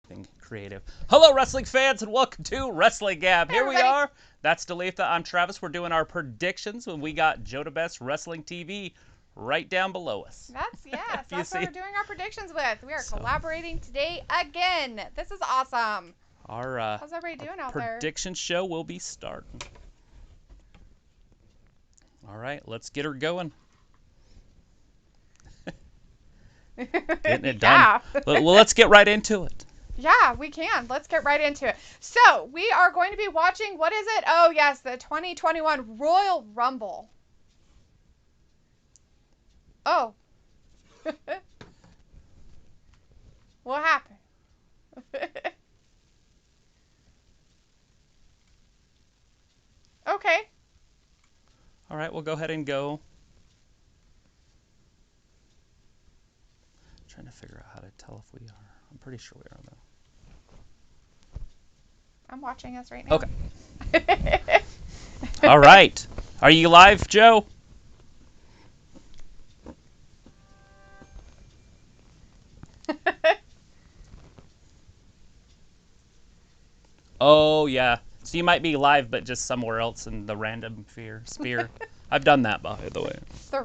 anything creative. Hello, wrestling fans, and welcome to Wrestling Gab. Here we everybody. are. That's Dalitha. I'm Travis. We're doing our predictions when we got Joe DeBest Wrestling TV right down below us. That's what we're doing our predictions with. We are collaborating today again. This is awesome. How's everybody doing out there? Prediction show will be starting. All right, let's get her going. Getting it done. Well, let's get right into it. Yeah, we can. Let's get right into it. So, we are going to be watching, what is it? Oh, yes, the 2021 Royal Rumble. Oh. What happened? Okay. All right, we'll go ahead and go. Trying to figure out how to tell if we are. I'm pretty sure we are, though. I'm watching us right now. Okay. All right. Are you live, Joe? Oh, yeah. So you might be live, but just somewhere else in the random sphere. I've done that, by the way. The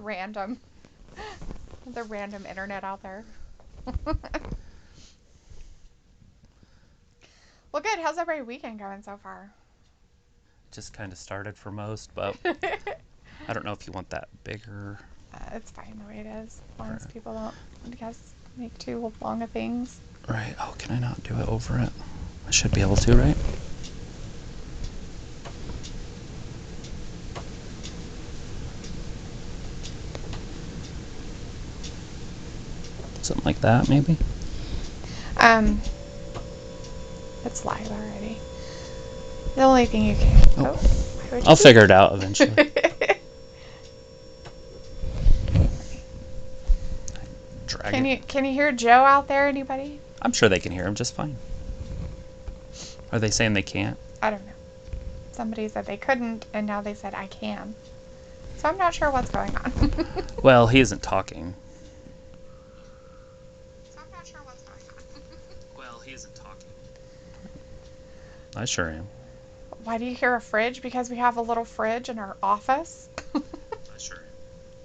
random internet out there. Well, good. How's every weekend going so far? Just kind of started for most, but I don't know if you want that bigger. It's fine the way it is, as long as people don't, I guess, make too long of things. Right. Oh, can I not do it over it? I should be able to, right? Something like that, maybe? It's live already. The only thing you can... I'll figure it out eventually. Can you hear Joe out there, anybody? I'm sure they can hear him just fine. Are they saying they can't? I don't know. Somebody said they couldn't, and now they said I can. So I'm not sure what's going on. Well, he isn't talking. So I'm not sure what's going on. Well, he isn't talking. I sure am. Why do you hear a fridge? Because we have a little fridge in our office. I sure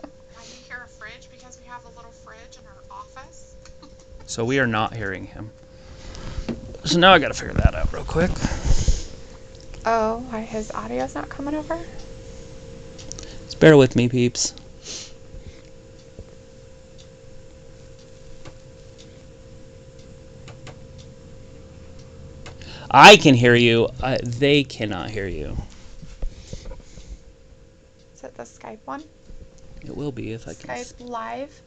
am. Why do you hear a fridge? Because we have a little fridge in our office. So we are not hearing him. So now I gotta figure that out real quick. Oh, why his audio's not coming over? Just bear with me, peeps. I can hear you. They cannot hear you. Is it the Skype one? It will be if I can. Skype Live,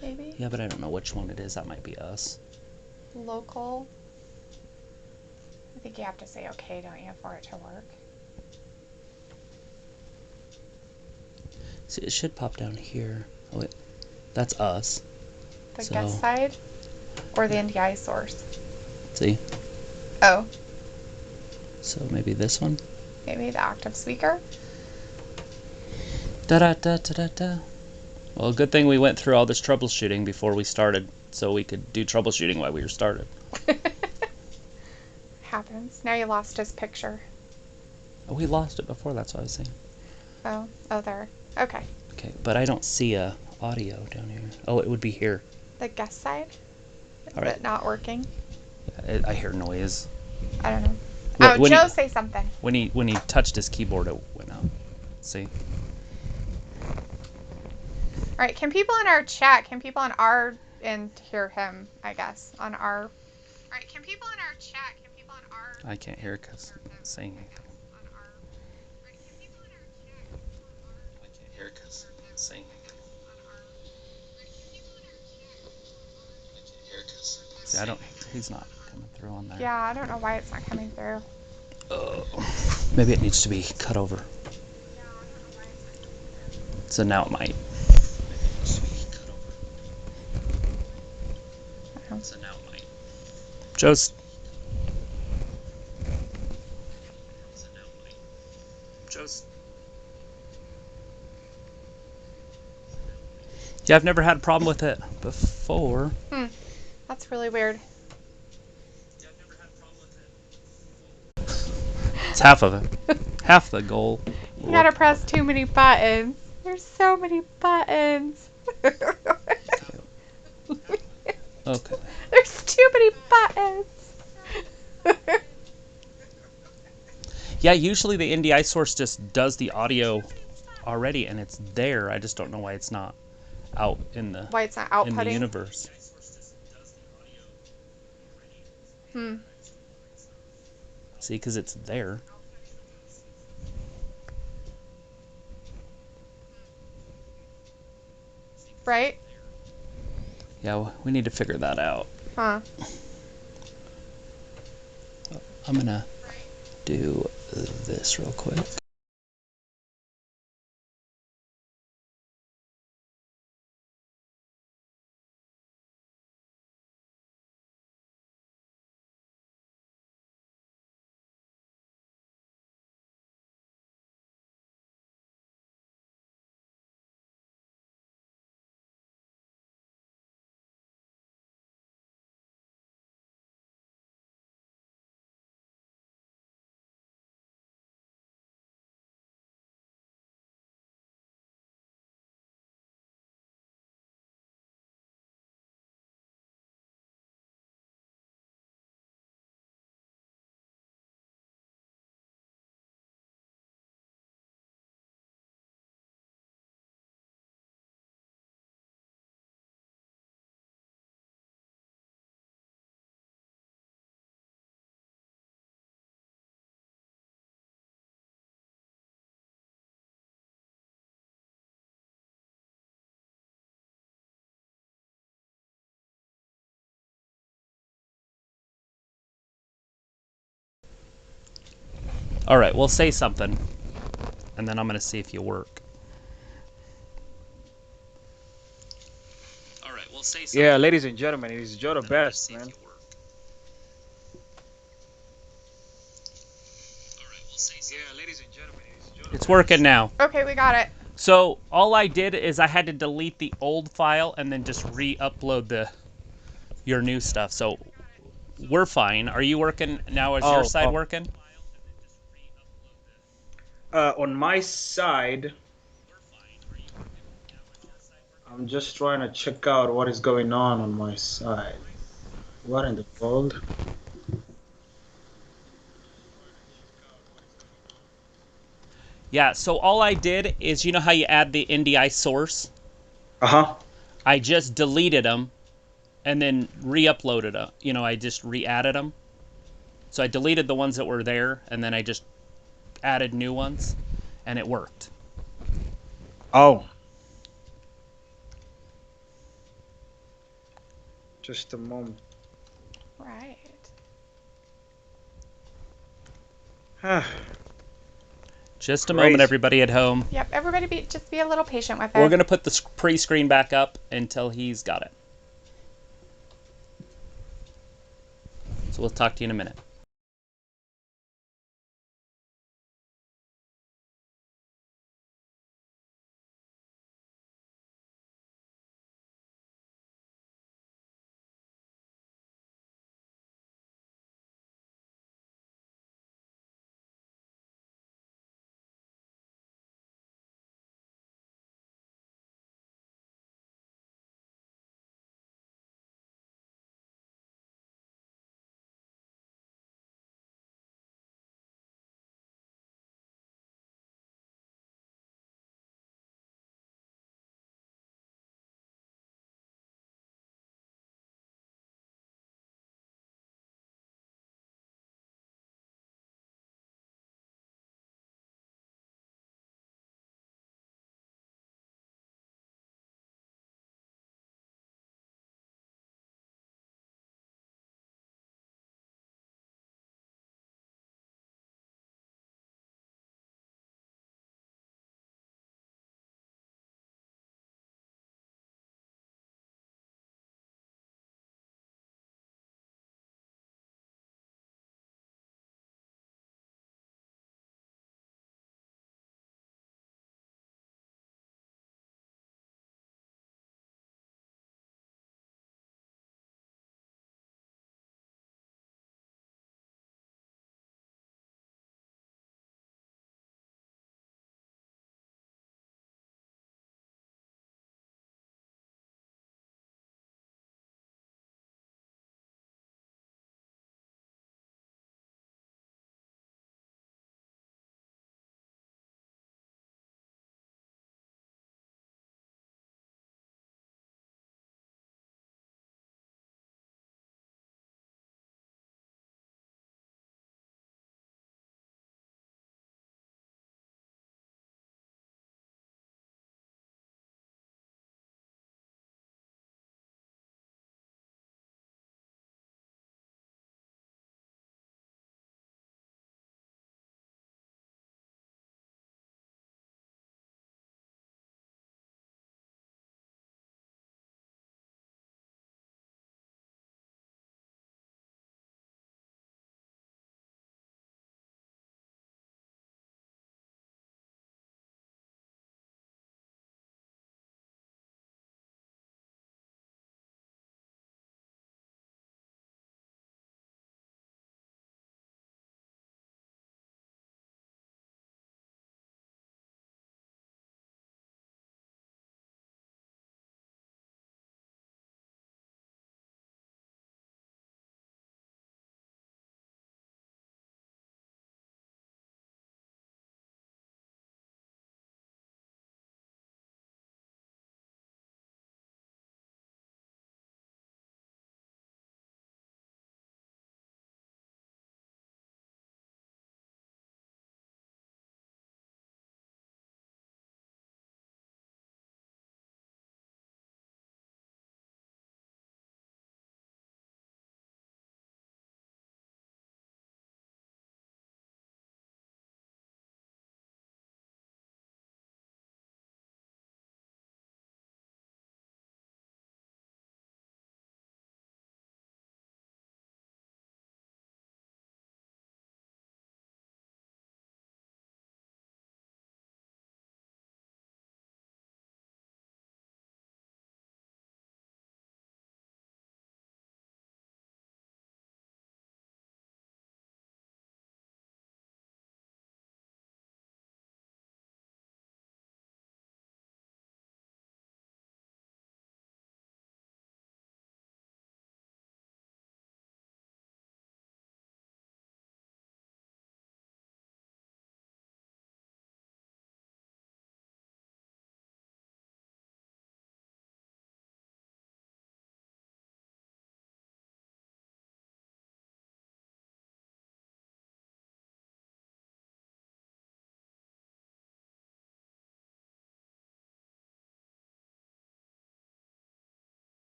maybe? Yeah, but I don't know which one it is. That might be us. Local. I think you have to say okay, don't you, for it to work? See, it should pop down here. Oh, wait. That's us. The guest side? Or the NDI source? See? Oh. So maybe this one? Maybe the active speaker? Da-da-da-da-da-da. Well, good thing we went through all this troubleshooting before we started, so we could do troubleshooting while we were started. Happens. Now you lost his picture. Oh, we lost it before, that's what I was saying. Oh, there. Okay. Okay, but I don't see a audio down here. Oh, it would be here. The guest side? Is All right. it not working? I hear noise. I don't know. When Joe, say something. When he touched his keyboard, it went out. See? All right. Can people in our chat? Can people on our end hear him? I guess on our. All right. Can people in our chat? Can people on our? I can't hear because it's saying anything. I can't hear because it's saying anything. See, I don't. He's not coming through on there. Yeah, I don't know why it's not coming through. Oh, maybe it needs to be cut over. So now it might. So now it might. Joe's. Yeah, I've never had a problem with it before. That's really weird. It's half of it. Half the goal. You gotta press too many buttons. There's so many buttons. Okay. There's too many buttons. Yeah, usually the NDI source just does the audio already, and it's there. I just don't know why it's not out in the Why it's not in the outputting? universe. See, because it's there. Right? Yeah, we need to figure that out. Huh. I'm gonna do this real quick. All right, we'll say something, and then I'm gonna see if you work. All right, we'll say something. Yeah, ladies and gentlemen, it is Joe the best, man. Yeah, ladies and gentlemen, it is Joe. It's working now. Okay, we got it. So all I did is I had to delete the old file and then just re-upload your new stuff. So we're fine. Are you working now? Is your side working? On my side, I'm just trying to check out what is going on my side. What in the world? Yeah, so all I did is, you know how you add the NDI source? Uh-huh. I just deleted them and then re-uploaded them. You know, I just re-added them. So I deleted the ones that were there and then I just added new ones and it worked. Oh. Just a moment. Right. Just a moment, Crazy. everybody at home. Yep, everybody just be a little patient with it. We're going to put the pre-screen back up until he's got it. So we'll talk to you in a minute.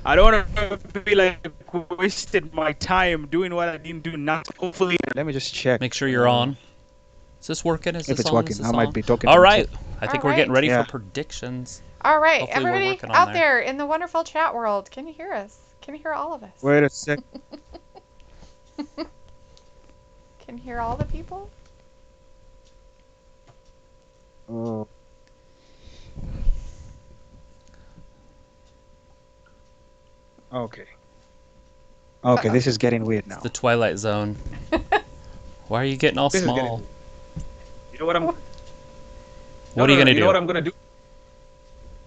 I don't want to be like wasted my time doing what I didn't do. Not hopefully. Let me just check. Make sure you're on. Is this working? Is If this it's on? working, Is this I might on? be talking All to right. myself. I think All we're getting right. ready Yeah. for predictions. All right, Hopefully we're everybody working on out there. there in the wonderful chat world, can you hear us? Can you hear all of us? Wait a sec. Can you hear all the people? Oh. Okay. Okay, Uh-oh. this is getting weird now. The Twilight Zone. Why are you getting all This is small? getting. You know what I'm? What are you gonna You know do? what I'm gonna do?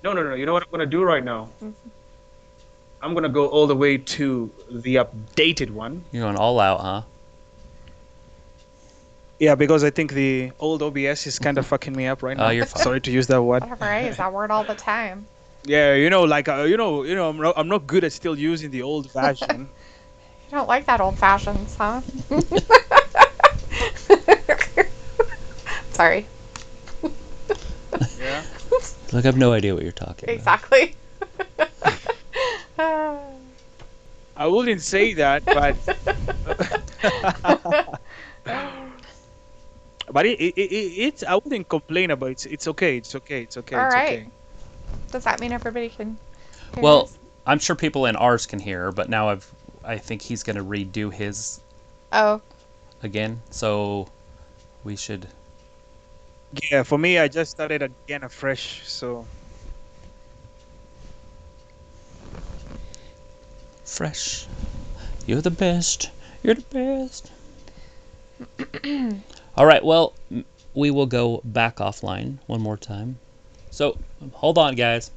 No. You know what I'm gonna do right now? I'm gonna go all the way to the updated one. You're going all out, huh? Yeah, because I think the old OBS is kind of fucking me up right now. Oh, you're fine. Sorry to use that word. Whatever, I use that word all the time. Yeah, like I'm not good at still using the old version. You don't like that old fashions, huh? Sorry. Yeah. Look, I have no idea what you're talking about. Exactly. I wouldn't say that, but but it's I wouldn't complain about it. It's okay. It's okay. It's okay. All It's right. okay. Does that mean everybody can hear Well, us? I'm sure people in ours can hear, but now I think he's gonna redo his Oh, again. So we should. Yeah, for me, I just started again afresh, so Fresh. You're the best. You're the best. All right. Well, we will go back offline one more time. So hold on, guys.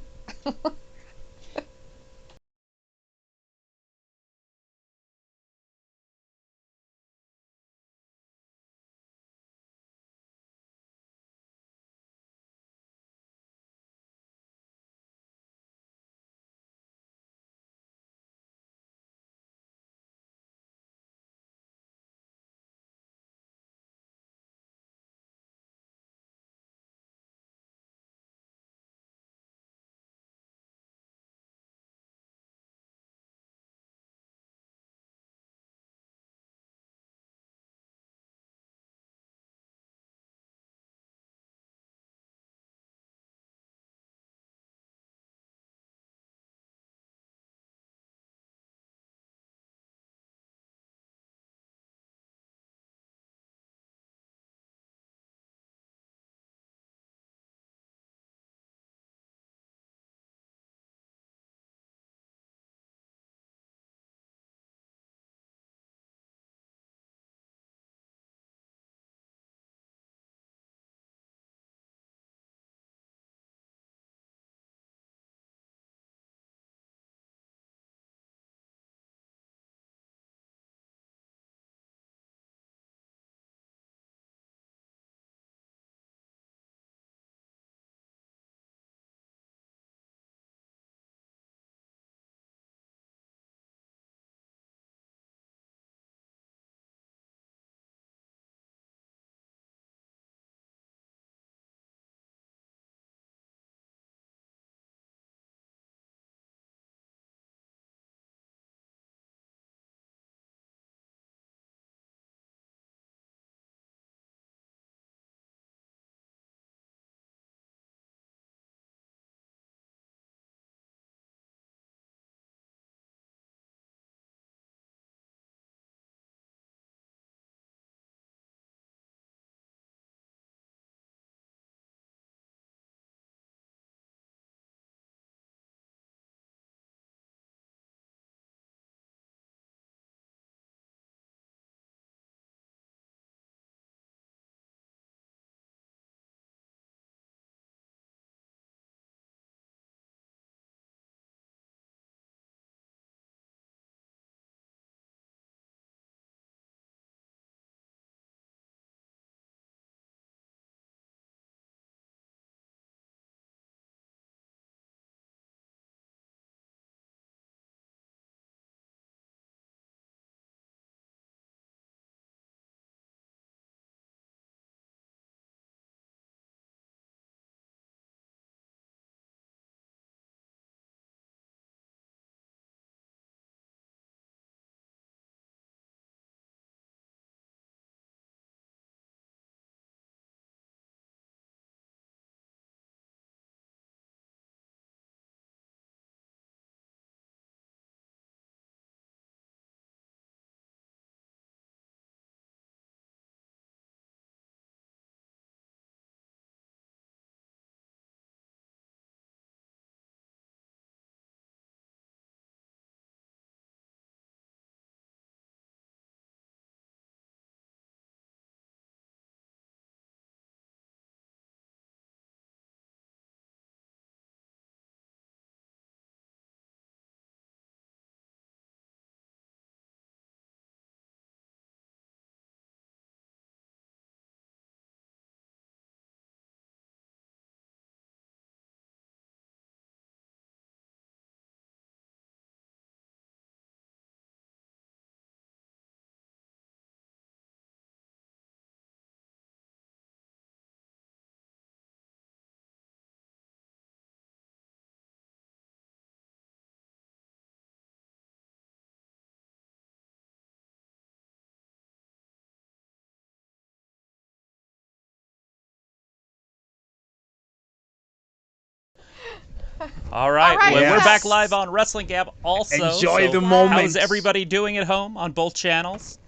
All right. All right, Well, we're yes. back live on Wrestling Gab also. Enjoy so the moment. How's everybody doing at home on both channels?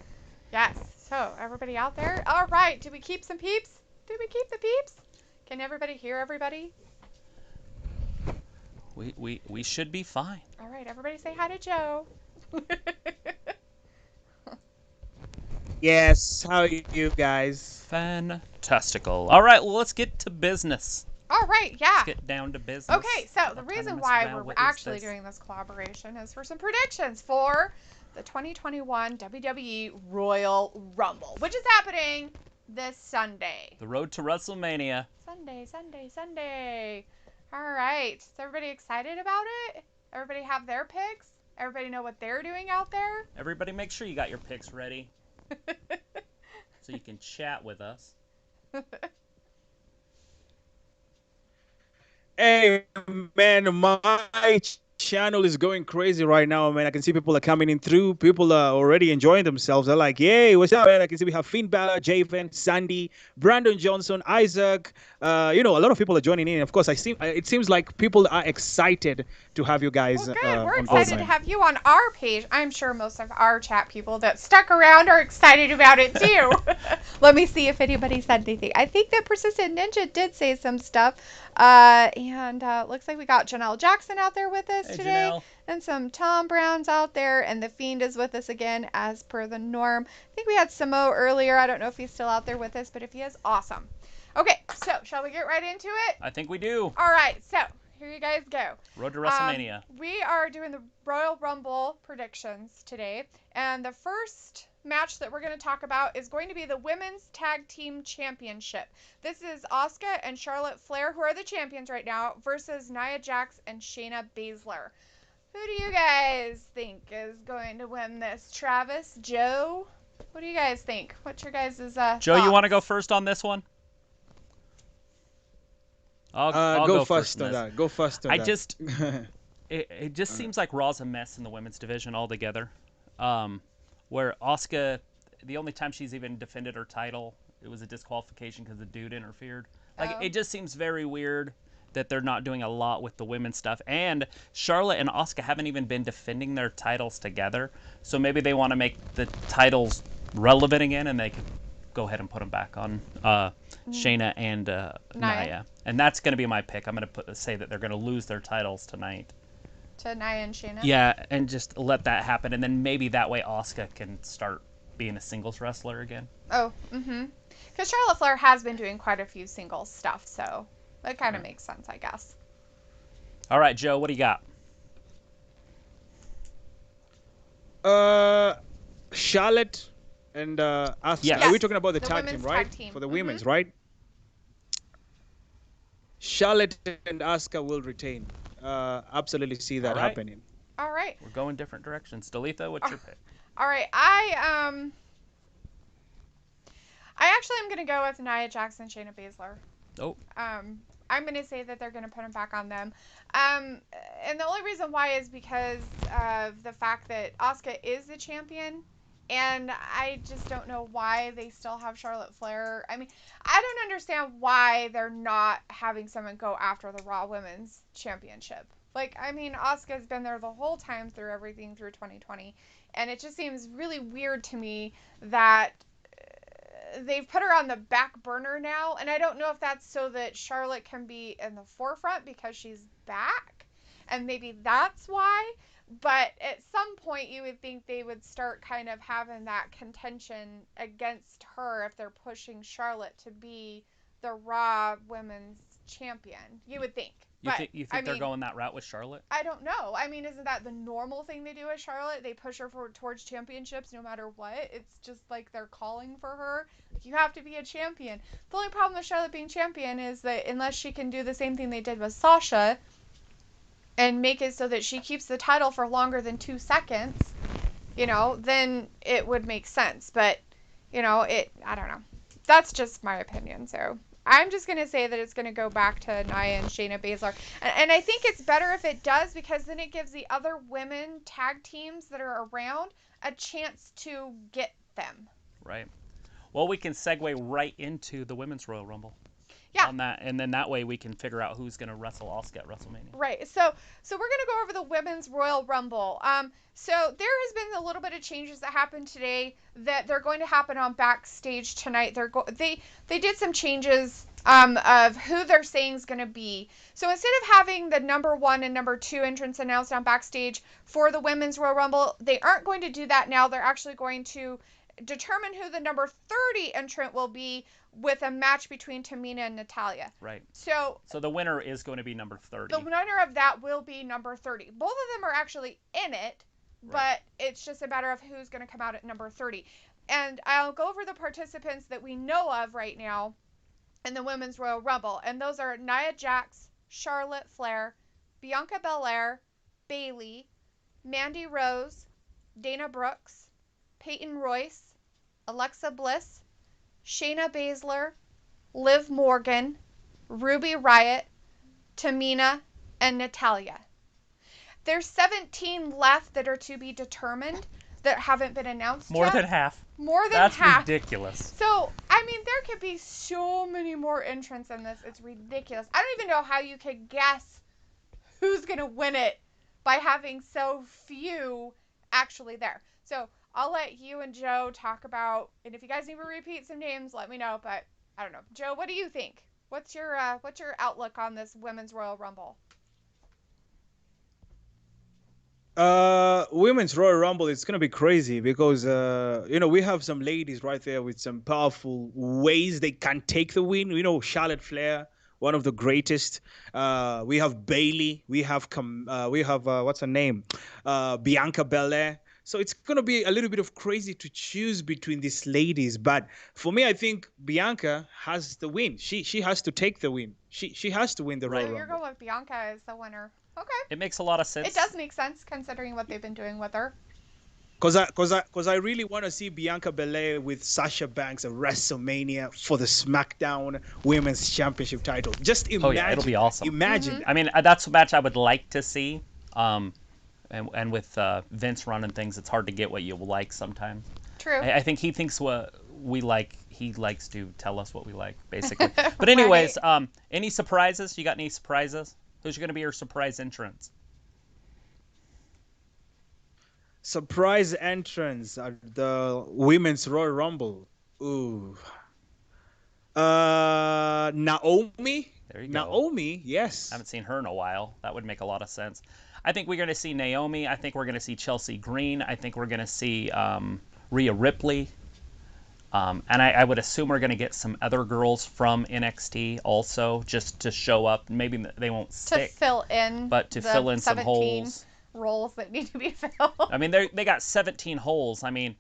Yes. So, everybody out there? All right. Did we keep some peeps? Did we keep the peeps? Can everybody hear everybody? We should be fine. All right. Everybody say hi to Joe. Yes, how are you guys? Fantastical. All right, well, let's get to business. All right. Yeah. Let's get down to business. Okay, so the reason why we're actually doing this collaboration is for some predictions for the 2021 WWE Royal Rumble, which is happening this Sunday. The road to WrestleMania. Sunday. All right. Is everybody excited about it? Everybody have their picks? Everybody know what they're doing out there? Everybody make sure you got your picks ready so you can chat with us. Hey, man, my channel is going crazy right now, man. I can see people are coming in through. People are already enjoying themselves. They're like, yay, what's up, man? I can see we have Finn Balor, Javen, Sandy, Brandon Johnson, Isaac. A lot of people are joining in. Of course, it seems like people are excited to have you guys. Well, good. We're on board, excited to man. have you on our page. I'm sure most of our chat people that stuck around are excited about it too. Let me see if anybody said anything. I think that Persistent Ninja did say some stuff. And looks like we got Janelle Jackson out there with us Hey, today. Janelle. And some Tom Browns out there. And The Fiend is with us again, as per the norm. I think we had Samo earlier. I don't know if he's still out there with us, but if he is, awesome. Okay, so shall we get right into it? I think we do. All right, so here you guys go. Road to WrestleMania. We are doing the Royal Rumble predictions today. And the first match that we're going to talk about is going to be the Women's Tag Team Championship. This is Asuka and Charlotte Flair, who are the champions right now, versus Nia Jax and Shayna Baszler. Who do you guys think is going to win this? Travis? Joe? What do you guys think? What's your guys' Joe, you want to thoughts? go first on this one? I'll go go first on on this. that. Go first on I that. just it just seems like Raw's a mess in the women's division altogether. Where Asuka, the only time she's even defended her title, it was a disqualification because the dude interfered. Like, Oh. it just seems very weird that they're not doing a lot with the women's stuff. And Charlotte and Asuka haven't even been defending their titles together. So maybe they want to make the titles relevant again, and they could go ahead and put them back on Shayna and Nia. And that's going to be my pick. I'm going to say that they're going to lose their titles tonight. To Nia and Shayna? Yeah, and just let that happen, and then maybe that way Asuka can start being a singles wrestler again. Oh, mm-hmm. Because Charlotte Flair has been doing quite a few singles stuff, so that kind of makes sense, I guess. All right, Joe, what do you got? Charlotte and Asuka. Yes. Are we talking about the The tag team, women's right? tag team. For the Mhm. women's, right? Charlotte and Asuka will retain. Absolutely see that All right. happening. All right. We're going different directions. Dalitha, what's your pick? All right. I actually am going to go with Nia Jax and Shayna Baszler. Oh, I'm going to say that they're going to put them back on them. And the only reason why is because of the fact that Asuka is the champion. And I just don't know why they still have Charlotte Flair. I mean, I don't understand why they're not having someone go after the Raw Women's Championship. Like, I mean, Asuka's been there the whole time through everything through 2020. And it just seems really weird to me that they've put her on the back burner now. And I don't know if that's so that Charlotte can be in the forefront because she's back. And maybe that's why. But at some point, you would think they would start kind of having that contention against her if they're pushing Charlotte to be the Raw Women's Champion. You would think. you But, think I they're mean, going that route with Charlotte? I don't know. I mean, isn't that the normal thing they do with Charlotte? They push her towards championships no matter what. It's just like they're calling for her. You have to be a champion. The only problem with Charlotte being champion is that unless she can do the same thing they did with Sasha and make it so that she keeps the title for longer than 2 seconds, then it would make sense. But, I don't know. That's just my opinion. So I'm just going to say that it's going to go back to Nia and Shayna Baszler. And I think it's better if it does, because then it gives the other women tag teams that are around a chance to get them. Right. Well, we can segue right into the Women's Royal Rumble. Yeah. on that, and then that way we can figure out who's going to wrestle Asuka at WrestleMania. Right. So we're gonna go over the women's Royal Rumble. So there has been a little bit of changes that happened today that they're going to happen on backstage tonight. They did some changes of who they're saying is gonna be. So instead of having the number 1 and number 2 entrants announced on backstage for the women's Royal Rumble, they aren't going to do that now. They're actually going to determine who the number 30 entrant will be with a match between Tamina and Natalya. Right. So the winner is going to be number 30. the winner of that will be number 30. Both of them are actually in it, but Right. it's just a matter of who's going to come out at number 30. And I'll go over the participants that we know of right now in the Women's Royal Rumble. And those are Nia Jax, Charlotte Flair, Bianca Belair, Bayley, Mandy Rose, Dana Brooks, Peyton Royce, Alexa Bliss, Shayna Baszler, Liv Morgan, Ruby Riott, Tamina, and Natalya. There's 17 left that are to be determined that haven't been announced More yet. than half. More than That's half. ridiculous. So, I mean, there could be so many more entrants in this. It's ridiculous. I don't even know how you could guess who's going to win it by having so few actually there. So, I'll let you and Joe talk about, and if you guys need to repeat some names, let me know. But I don't know. Joe, what do you think? What's your outlook on this Women's Royal Rumble? Women's Royal Rumble, it's gonna be crazy because we have some ladies right there with some powerful ways they can take the win. Charlotte Flair, one of the greatest. We have Bayley. We have what's her name? Bianca Belair. So it's gonna be a little bit of crazy to choose between these ladies. But for me, I think Bianca has the win. She has to take the win. She has to win the Royal So you're Rumble. going with Bianca as the winner. Okay. It makes a lot of sense. It does make sense considering what they've been doing with her. Cause I really want to see Bianca Belair with Sasha Banks at WrestleMania for the SmackDown Women's Championship title. Just imagine. Oh yeah, it'll be awesome. Imagine. I mean, that's a match I would like to see. And with Vince running things, it's hard to get what you like sometimes. True. I think he thinks what we like. He likes to tell us what we like, basically. But anyways, any surprises? You got any surprises? Who's going to be your surprise entrance? Surprise entrance at the Women's Royal Rumble. Ooh. Naomi. There you go. Naomi, yes. I haven't seen her in a while. That would make a lot of sense. I think we're going to see Naomi. I think we're going to see Chelsea Green. I think we're going to see Rhea Ripley. And I would assume we're going to get some other girls from NXT also, just to show up. Maybe they won't To stick, fill in but to the fill in some 17 holes. roles that need to be filled. I mean, they got 17 holes. I mean,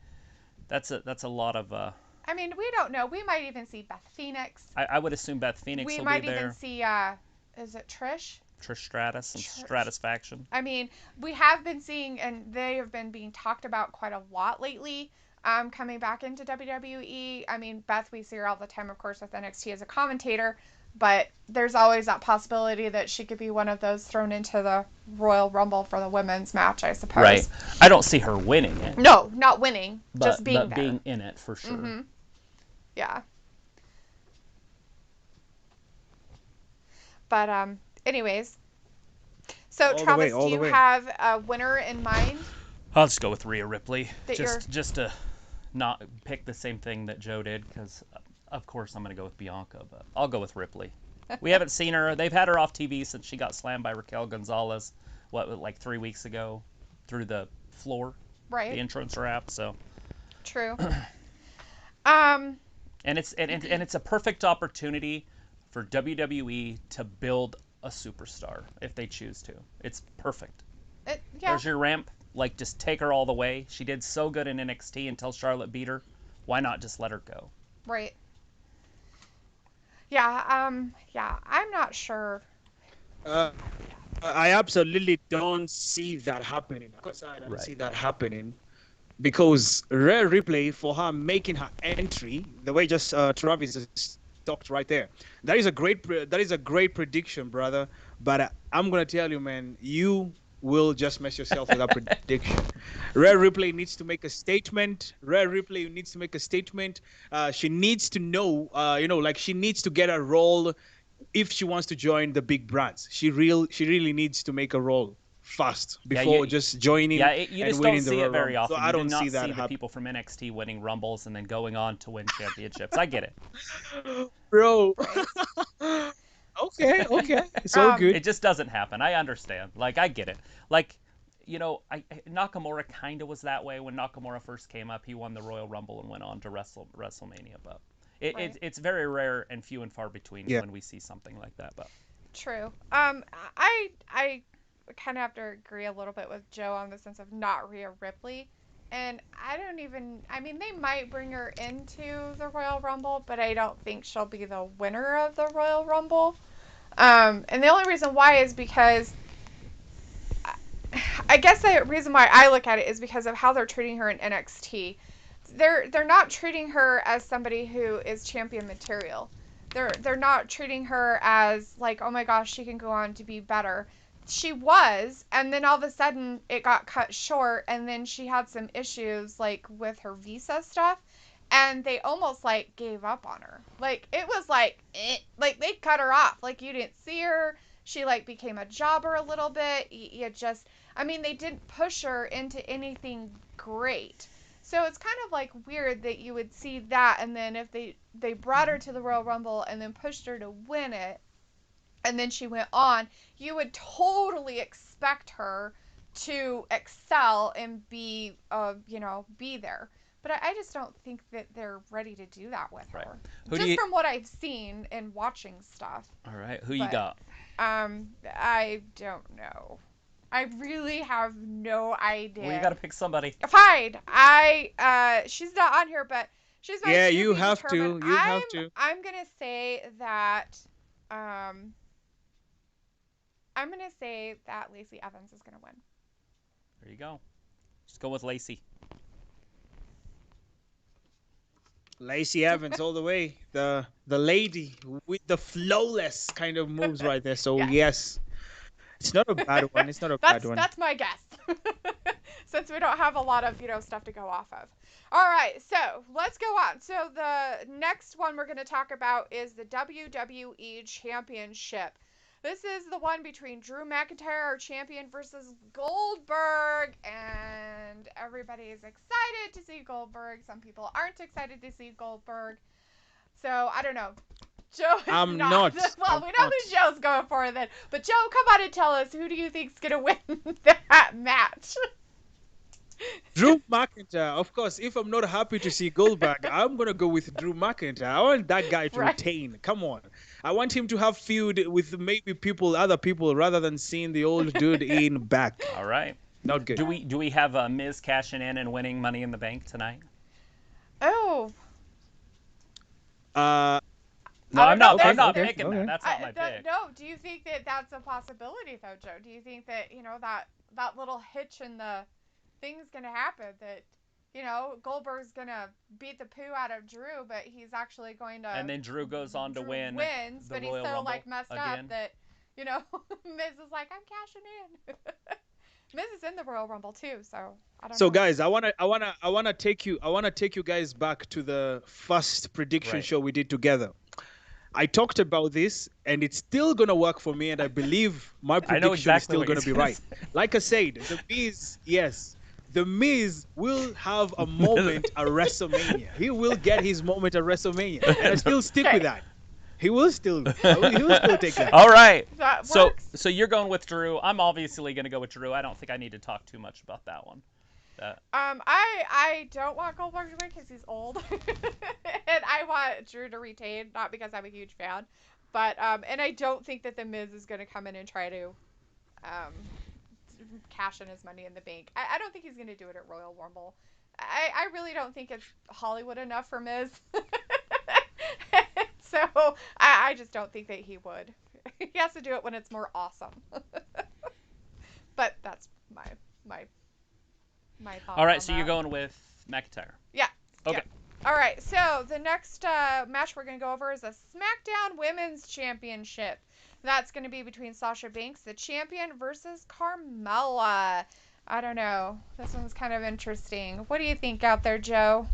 that's a lot of. I mean, we don't know. We might even see Beth Phoenix. I would assume Beth Phoenix We will might be there. even see, is it Trish? Trish Stratus and Trish. Stratus Faction. I mean, we have been seeing, and they have been being talked about quite a lot lately, coming back into WWE. I mean, Beth, we see her all the time, of course, with NXT as a commentator, but there's always that possibility that she could be one of those thrown into the Royal Rumble for the women's match, I suppose. Right. I don't see her winning it. No, not winning, just being but there. being in it for sure. Mm-hmm. Yeah. But anyways, so All the Travis, way, all do the you way. have a winner in mind? I'll just go with Rhea Ripley, That you're- just to not pick the same thing that Joe did, because of course I'm going to go with Bianca, but I'll go with Ripley. We haven't seen her. They've had her off TV since she got slammed by Raquel Gonzalez, like 3 weeks ago, through the floor, Right. the entrance ramp. So, True. and it's a perfect opportunity for WWE to build a superstar if they choose to. It's perfect. Yeah. There's your ramp. Like, just take her all the way. She did so good in NXT until Charlotte beat her. Why not just let her go? Right. Yeah. Yeah. I'm not sure. I absolutely don't see that happening. Of course, I don't Right. see that happening because Rhea Ripley, for her making her entry, the way just Travis just talked right there, that is a great prediction, brother. But I'm gonna tell you, man, you will just mess yourself with that prediction. Rhea Ripley needs to make a statement. Rhea Ripley needs to make a statement. She needs to know, like she needs to get a role if she wants to join the big brands. She really needs to make a role fast before just joining Yeah, you and just winning don't the see it Royal very Rumble. often. So I You do don't not see that the happen. people from NXT winning Rumbles and then going on to win championships. I get it. Bro. Okay. It's all good. It just doesn't happen. I understand. Like, I get it. Like, Nakamura kind of was that way when Nakamura first came up. He won the Royal Rumble and went on to WrestleMania. But it's very rare and few and far between when we see something like that. But true. I kind of have to agree a little bit with Joe on the sense of not Rhea Ripley. And I mean, they might bring her into the Royal Rumble, but I don't think she'll be the winner of the Royal Rumble. And the only reason why is because, I guess the reason why I look at it is because of how they're treating her in NXT. They're not treating her as somebody who is champion material. They're not treating her as like, oh my gosh, she can go on to be better. She was, and then all of a sudden it got cut short, and then she had some issues like with her visa stuff, and they almost like gave up on her. Like it was like they cut her off. Like you didn't see her. She like became a jobber a little bit. I mean, they didn't push her into anything great. So it's kind of like weird that you would see that, and then if they brought her to the Royal Rumble and then pushed her to win it, and then she went on, you would totally expect her to excel and be there. But I just don't think that they're ready to do that with her. Just from what I've seen and watching stuff. All right, who you got? I don't know. I really have no idea. Well, you got to pick somebody. Fine. She's not on here, but she's my Yeah, you have to. You have to. I'm gonna say that. I'm gonna say that Lacey Evans is gonna win. There you go. Just go with Lacey. Lacey Evans all the way. The lady with the flawless kind of moves right there. So yes. It's not a bad one. It's not a bad one. That's my guess. Since we don't have a lot of, stuff to go off of. All right, so let's go on. So the next one we're going to talk about is the WWE Championship. This is the one between Drew McIntyre, our champion, versus Goldberg. And everybody is excited to see Goldberg. Some people aren't excited to see Goldberg. So, I don't know. Joe is I'm not. Well, we know who Joe's going for then. But Joe, come on and tell us, who do you think's going to win that match? Drew McIntyre. Of course, if I'm not happy to see Goldberg, I'm going to go with Drew McIntyre. I want that guy to retain. Come on. I want him to have feud with maybe other people, rather than seeing the old dude in back. All right. Not good. Do we have Miz cashing in and winning Money in the Bank tonight? Oh. No, I'm not picking that. That's not my pick. No, do you think that that's a possibility, though, Joe? Do you think that, that little hitch in the thing's going to happen? That, Goldberg's going to beat the poo out of Drew, but he's actually going to... And then Drew goes on to win wins, the but Royal he's so, Rumble messed again. up that, Miz is like, I'm cashing in. Miz is in the Royal Rumble, too, so I don't know. So, guys, I wanna take you guys back to the first prediction show we did together. I talked about this, and it's still going to work for me, and I believe my prediction is still going to be right. Like I said, The Miz will have a moment at WrestleMania. He will get his moment at WrestleMania, and I still stick with that. He will still take that. All right. So you're going with Drew. I'm obviously going to go with Drew. I don't think I need to talk too much about that one. I don't want Goldberg to win because he's old, and I want Drew to retain, not because I'm a huge fan, but and I don't think that the Miz is going to come in and try to cash in his Money in the Bank. I don't think he's going to do it at Royal Rumble. I really don't think it's Hollywood enough for Miz. So I just don't think that he would. He has to do it when it's more awesome. But that's my thoughts. All right, on so that. you're going with McIntyre. Yeah. Okay. Yeah. All right, so the next match we're going to go over is a SmackDown Women's Championship. That's going to be between Sasha Banks, the champion, versus Carmella. I don't know. This one's kind of interesting. What do you think out there, Joe?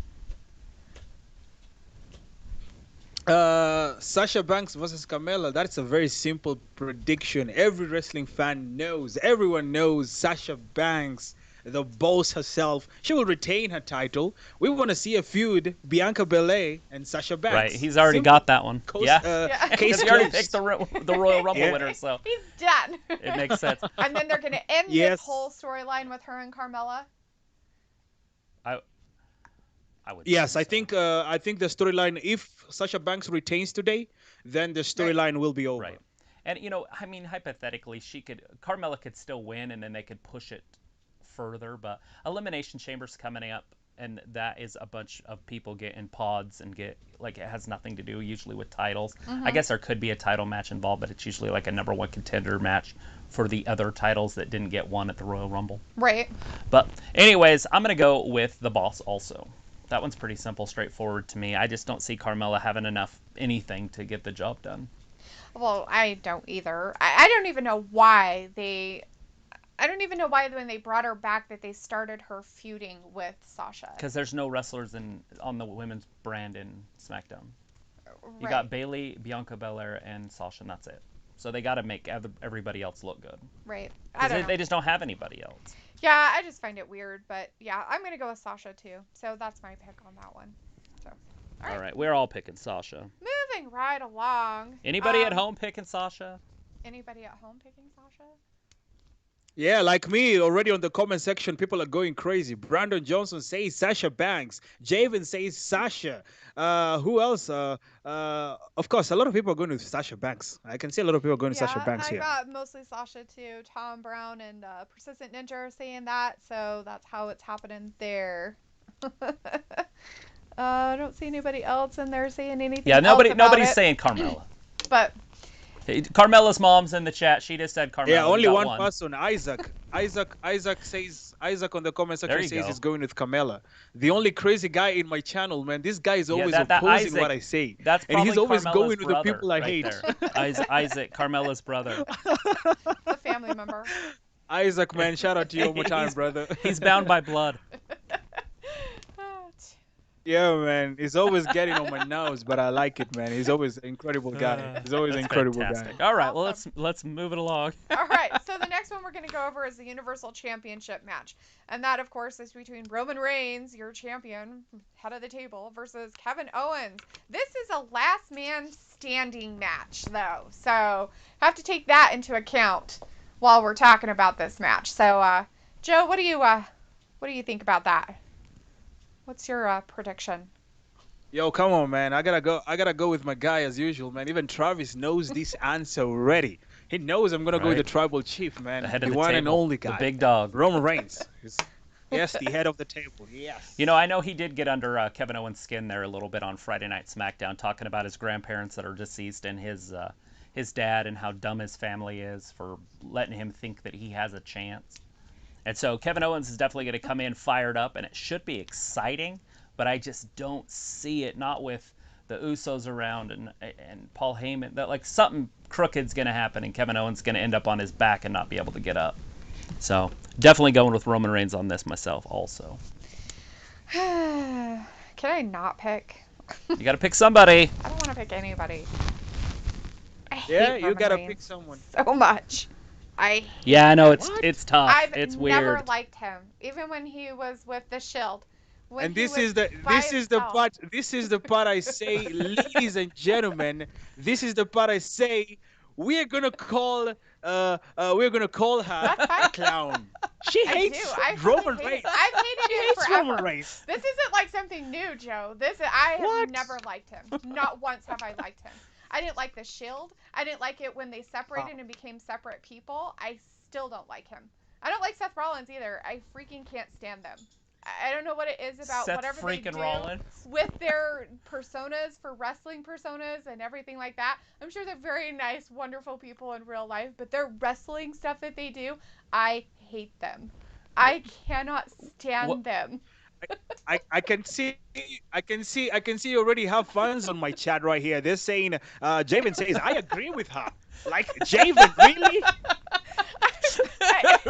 Sasha Banks versus Carmella. That's a very simple prediction. Every wrestling fan knows. Everyone knows Sasha Banks, the boss herself. She will retain her title. We want to see a feud: Bianca Belair and Sasha Banks. Right, he's already Simple. got that one. Yeah. Yeah. Case Because he already closed. picked the Royal Rumble Yeah. winner, so He's done. it makes sense. And then they're going to end Yes. this whole storyline with her and Carmella. I would. Yes, say so. I think the storyline. If Sasha Banks retains today, then the storyline will be over. Right. And I mean, hypothetically, Carmella could still win, and then they could push it further. But Elimination Chamber's coming up, and that is a bunch of people get in pods and get it has nothing to do usually with titles. I guess there could be a title match involved, but it's usually like a number one contender match for the other titles that didn't get one at the Royal Rumble. Right. But anyways, I'm gonna go with the boss also. That one's pretty simple, straightforward to me. I just don't see Carmella having enough anything to get the job done. Well, I don't either. I don't even know why they. I don't even know why when they brought her back that they started her feuding with Sasha. Because there's no wrestlers on the women's brand in SmackDown. You Right. got Bayley, Bianca Belair, and Sasha, and that's it. So they got to make everybody else look good. Right. I 'Cause don't know. they just don't have anybody else. Yeah, I just find it weird, but yeah, I'm gonna go with Sasha too. So that's my pick on that one. So, All right, we're all picking Sasha. moving right along. Anybody at home picking Sasha? Anybody at home picking Sasha? Yeah, like me, already on the comment section, people are going crazy. Brandon Johnson says Sasha Banks. Javen says Sasha. Who else? Of course, a lot of people are going with Sasha Banks. I can see a lot of people going to Sasha Banks I here. got mostly Sasha too. Tom Brown and Persistent Ninja are saying that, so that's how it's happening there. I don't see anybody else in there saying anything. Yeah, else nobody's about it, saying Carmella. But Carmella's mom's in the chat. She just said Carmella. Yeah, We only got one person, Isaac. Isaac says on the comment There section you says go. he's going with Carmella. The only crazy guy in my channel, man. This guy is always that opposing Isaac, what I say. That's And he's probably always Carmella's going with the brother people I right hate. there. Isaac, Carmella's brother. a family member. Isaac, man, shout out to you one more time, He's- brother. He's bound by blood. Yeah, man. He's always getting on my nose, but I like it, man. He's always an incredible guy. He's always an incredible Fantastic. guy. All right, well Awesome. let's move it along. All right, so the next one we're going to go over is the Universal Championship match. And that, of course, is between Roman Reigns, your champion, head of the table, versus Kevin Owens. This is a last man standing match, though. So have to take that into account while we're talking about this match. So, Joe, what do you think about that? What's your prediction? Yo, come on, man. I gotta go with my guy as usual, man. Even Travis knows this answer already. He knows I'm gonna go with the Right. tribal chief, man. The head the of the one table, and only the guy. big dog. Roman Reigns. Yes, the head of the table. Yes. I know he did get under Kevin Owens' skin there a little bit on Friday Night SmackDown, talking about his grandparents that are deceased and his dad and how dumb his family is for letting him think that he has a chance. And so Kevin Owens is definitely going to come in fired up, and it should be exciting, but I just don't see it, not with the Usos around and Paul Heyman. That like something crooked's going to happen, and Kevin Owens is going to end up on his back and not be able to get up. So definitely going with Roman Reigns on this myself also. Can I not pick? You got to pick somebody. I don't want to pick anybody. I hate Yeah, you Roman gotta Reigns pick someone. so much. I Yeah, I know it's What? it's tough. I've It's never weird. liked him, even when he was with the Shield. When And he this was is the by this is the himself. part this is the part I say, ladies and gentlemen, this is the part I say we're gonna call her That's fine. a clown. She I hates do. I Roman fucking hate Reigns. it. I've hated She him hates forever. Roman Reigns. This isn't like something new, Joe. I have What? never liked him. Not once have I liked him. I didn't like the Shield. I didn't like it when they separated and became separate people. I still don't like him. I don't like Seth Rollins either. I freaking can't stand them. I don't know what it is about Seth whatever they freaking do Rollins. with their personas for wrestling personas and everything like that. I'm sure they're very nice, wonderful people in real life, but their wrestling stuff that they do, I hate them. I cannot stand What- them. I can see you already have fans on my chat right here. They're saying Javen says I agree with her. Like Javen, really? It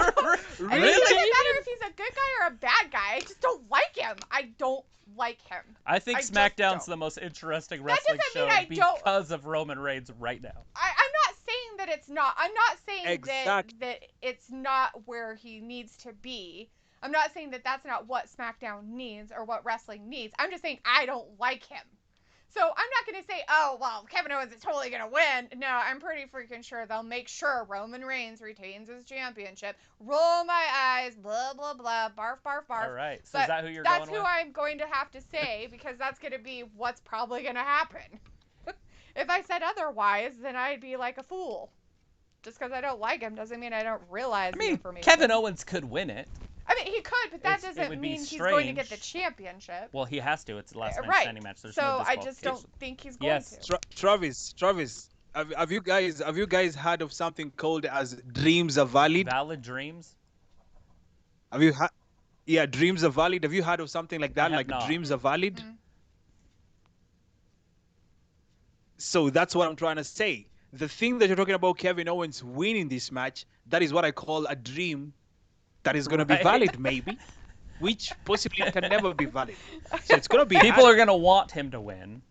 Really, doesn't Javen? matter if he's a good guy or a bad guy. I just don't like him. I don't like him. I think I just SmackDown's don't. the most interesting That wrestling doesn't show mean I don't- because of Roman Reigns right now. I'm not saying that it's not. I'm not saying Exactly. that it's not where he needs to be. I'm not saying that that's not what SmackDown needs or what wrestling needs. I'm just saying I don't like him. So I'm not going to say, oh, well, Kevin Owens is totally going to win. No, I'm pretty freaking sure they'll make sure Roman Reigns retains his championship. Roll my eyes, blah, blah, blah, barf, barf, barf. All right. So But is that who you're that's going who with? I'm going to have to say because that's going to be what's probably going to happen. If I said otherwise, then I'd be like a fool. Just because I don't like him doesn't mean I don't realize I the mean, information. Kevin Owens could win it. I mean, he could, but that It doesn't would be mean he's going to get the strange. championship. Well, he has to. It's the last man Right. standing match. There's So no I just don't disqualification. think he's going Yes. to. Travis, have you guys heard of something called as dreams are valid? Valid dreams. Have you had? Yeah, dreams are valid. Have you heard of something like that? have Like not. dreams are valid? Mm. So that's what I'm trying to say. The thing that you're talking about Kevin Owens winning this match, that is what I call a dream that is going to be Right. valid, maybe, which possibly can never be valid. So it's going to be People are gonna want him to win,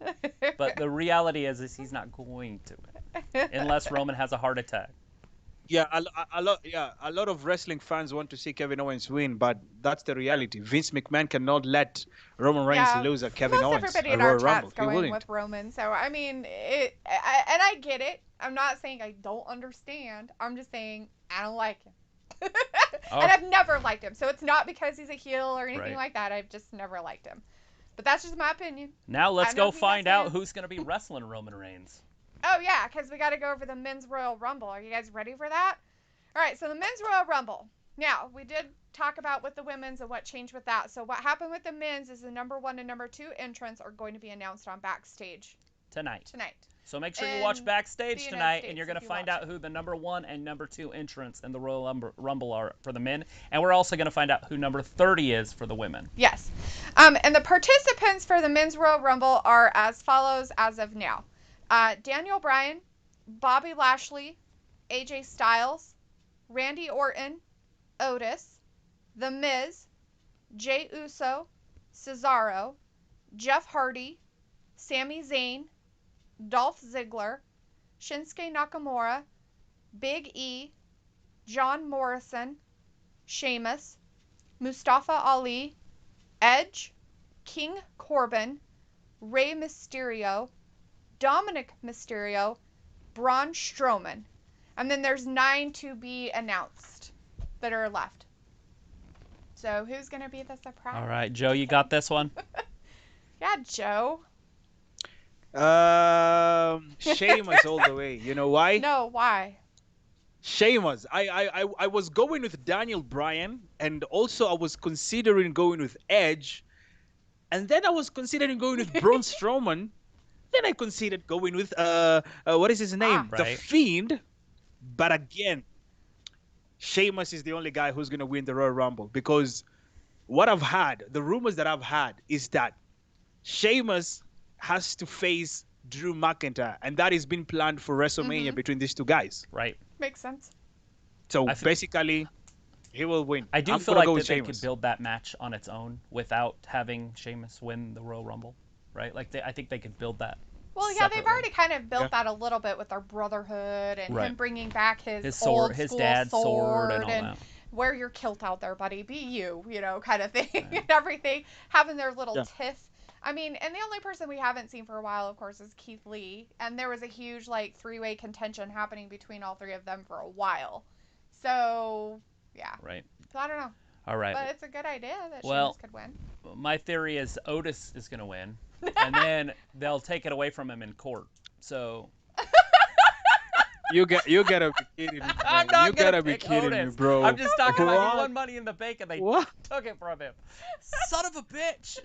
but the reality is he's not going to win unless Roman has a heart attack. Yeah, a lot of wrestling fans want to see Kevin Owens win, but that's the reality. Vince McMahon cannot let Roman Reigns Yeah, lose at Kevin Most Owens everybody at in our Royal Rumble. chat's He going wouldn't. with Roman, so I mean, and I get it. I'm not saying I don't understand. I'm just saying I don't like him. Oh. And I've never liked him. So it's not because he's a heel or anything Right. like that. I've just never liked him. But that's just my opinion. Now let's I know go he has find out fans. who's gonna be wrestling Roman Reigns. Oh, yeah, because we got to go over the Men's Royal Rumble. Are you guys ready for that? All right, so the Men's Royal Rumble. Now, we did talk about with the women's and what changed with that. So what happened with the men's is the number 1 and number 2 entrants are going to be announced on Backstage Tonight. tonight. So make sure you watch in Backstage the United tonight, States and you're if going to you find watch out who the number 1 and number 2 entrants in the Royal Rumble are for the men. And we're also going to find out who number 30 is for the women. Yes. And the participants for the Men's Royal Rumble are as follows as of now. Daniel Bryan, Bobby Lashley, AJ Styles, Randy Orton, Otis, The Miz, Jey Uso, Cesaro, Jeff Hardy, Sami Zayn, Dolph Ziggler, Shinsuke Nakamura, Big E, John Morrison, Sheamus, Mustafa Ali, Edge, King Corbin, Rey Mysterio, Dominic Mysterio, Braun Strowman. And then there's 9 to be announced that are left. So who's going to be the surprise? All right, Joe, you got this one? Yeah, Joe. Sheamus all the way. You know why? No, why? Sheamus. I was going with Daniel Bryan, and also I was considering going with Edge, and then I was considering going with Braun Strowman. Then I considered going with what is his name? The Right. Fiend. But again, Sheamus is the only guy who's gonna win the Royal Rumble because what I've had, the rumors that I've had is that Sheamus has to face Drew McIntyre, and that is being planned for WrestleMania Mhm. between these two guys. Right. Makes sense. So I fe- basically, he will win. I do I'm feel gonna like go that with they Sheamus. could build that match on its own without having Sheamus win the Royal Rumble, right? Like I think they could build that. Well, yeah, they've separately. already kind of built Yeah. that a little bit with their brotherhood and Right. him bringing back his sword, old his school dad's sword, and all and that. wear your kilt out there, buddy. Be you, kind of thing and everything. Having their little Yeah. tiff. I mean, and the only person we haven't seen for a while, of course, is Keith Lee. And there was a huge, like, 3-way contention happening between all 3 of them for a while. So, yeah. Right. So, I don't know. All right. But it's a good idea that Well- Sheamus could win. My theory is Otis is going to win, and then they'll take it away from him in court. So You gotta be kidding me, I'm man. not You gonna gotta be pick kidding me, Otis. bro. I'm just talking about he What? won Money in the Bank and they What? took it from him. Son of a bitch.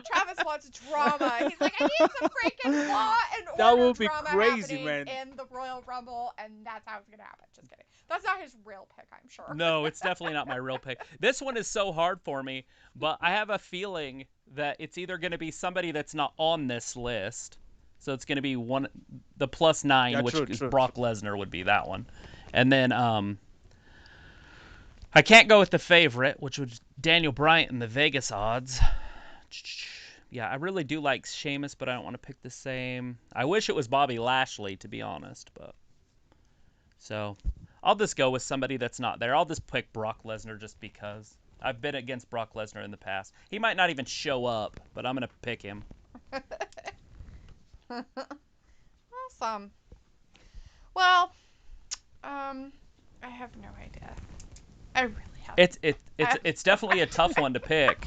Travis wants drama. He's like, I need some freaking law and order That would be drama crazy, happening man. in the Royal Rumble, and that's how it's gonna happen. Just kidding. That's not his real pick, I'm sure. No, it's definitely not my real pick. This one is so hard for me, but I have a feeling that it's either going to be somebody that's not on this list. So it's going to be the +9, Yeah, which true, is true. Brock Lesnar would be that one. And then I can't go with the favorite, which was Daniel Bryan in the Vegas odds. Yeah, I really do like Sheamus, but I don't want to pick the same. I wish it was Bobby Lashley, to be honest, but so I'll just go with somebody that's not there. I'll just pick Brock Lesnar just because. I've been against Brock Lesnar in the past. He might not even show up, but I'm going to pick him. Awesome. Well, I have no idea. I really have. It's definitely a tough one to pick.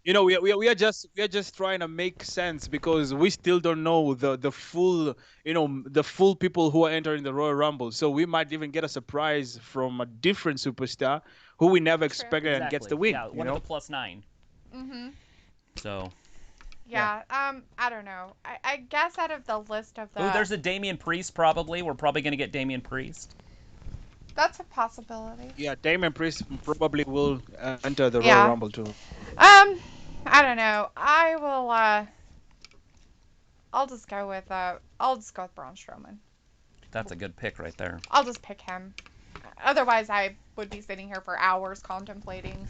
You know, we are just trying to make sense because we still don't know the full, the full people who are entering the Royal Rumble. So we might even get a surprise from a different superstar who we never expected and gets the win. Yeah, one of the +9. Mm-hmm. So. Yeah. I don't know. I guess out of the list of the. Oh, there's a Damian Priest probably. We're probably going to get Damian Priest. That's a possibility. Yeah, Damian Priest probably will enter the Yeah. Royal Rumble too. I don't know. I will. I'll just go with Braun Strowman. That's a good pick right there. I'll just pick him. Otherwise, I would be sitting here for hours contemplating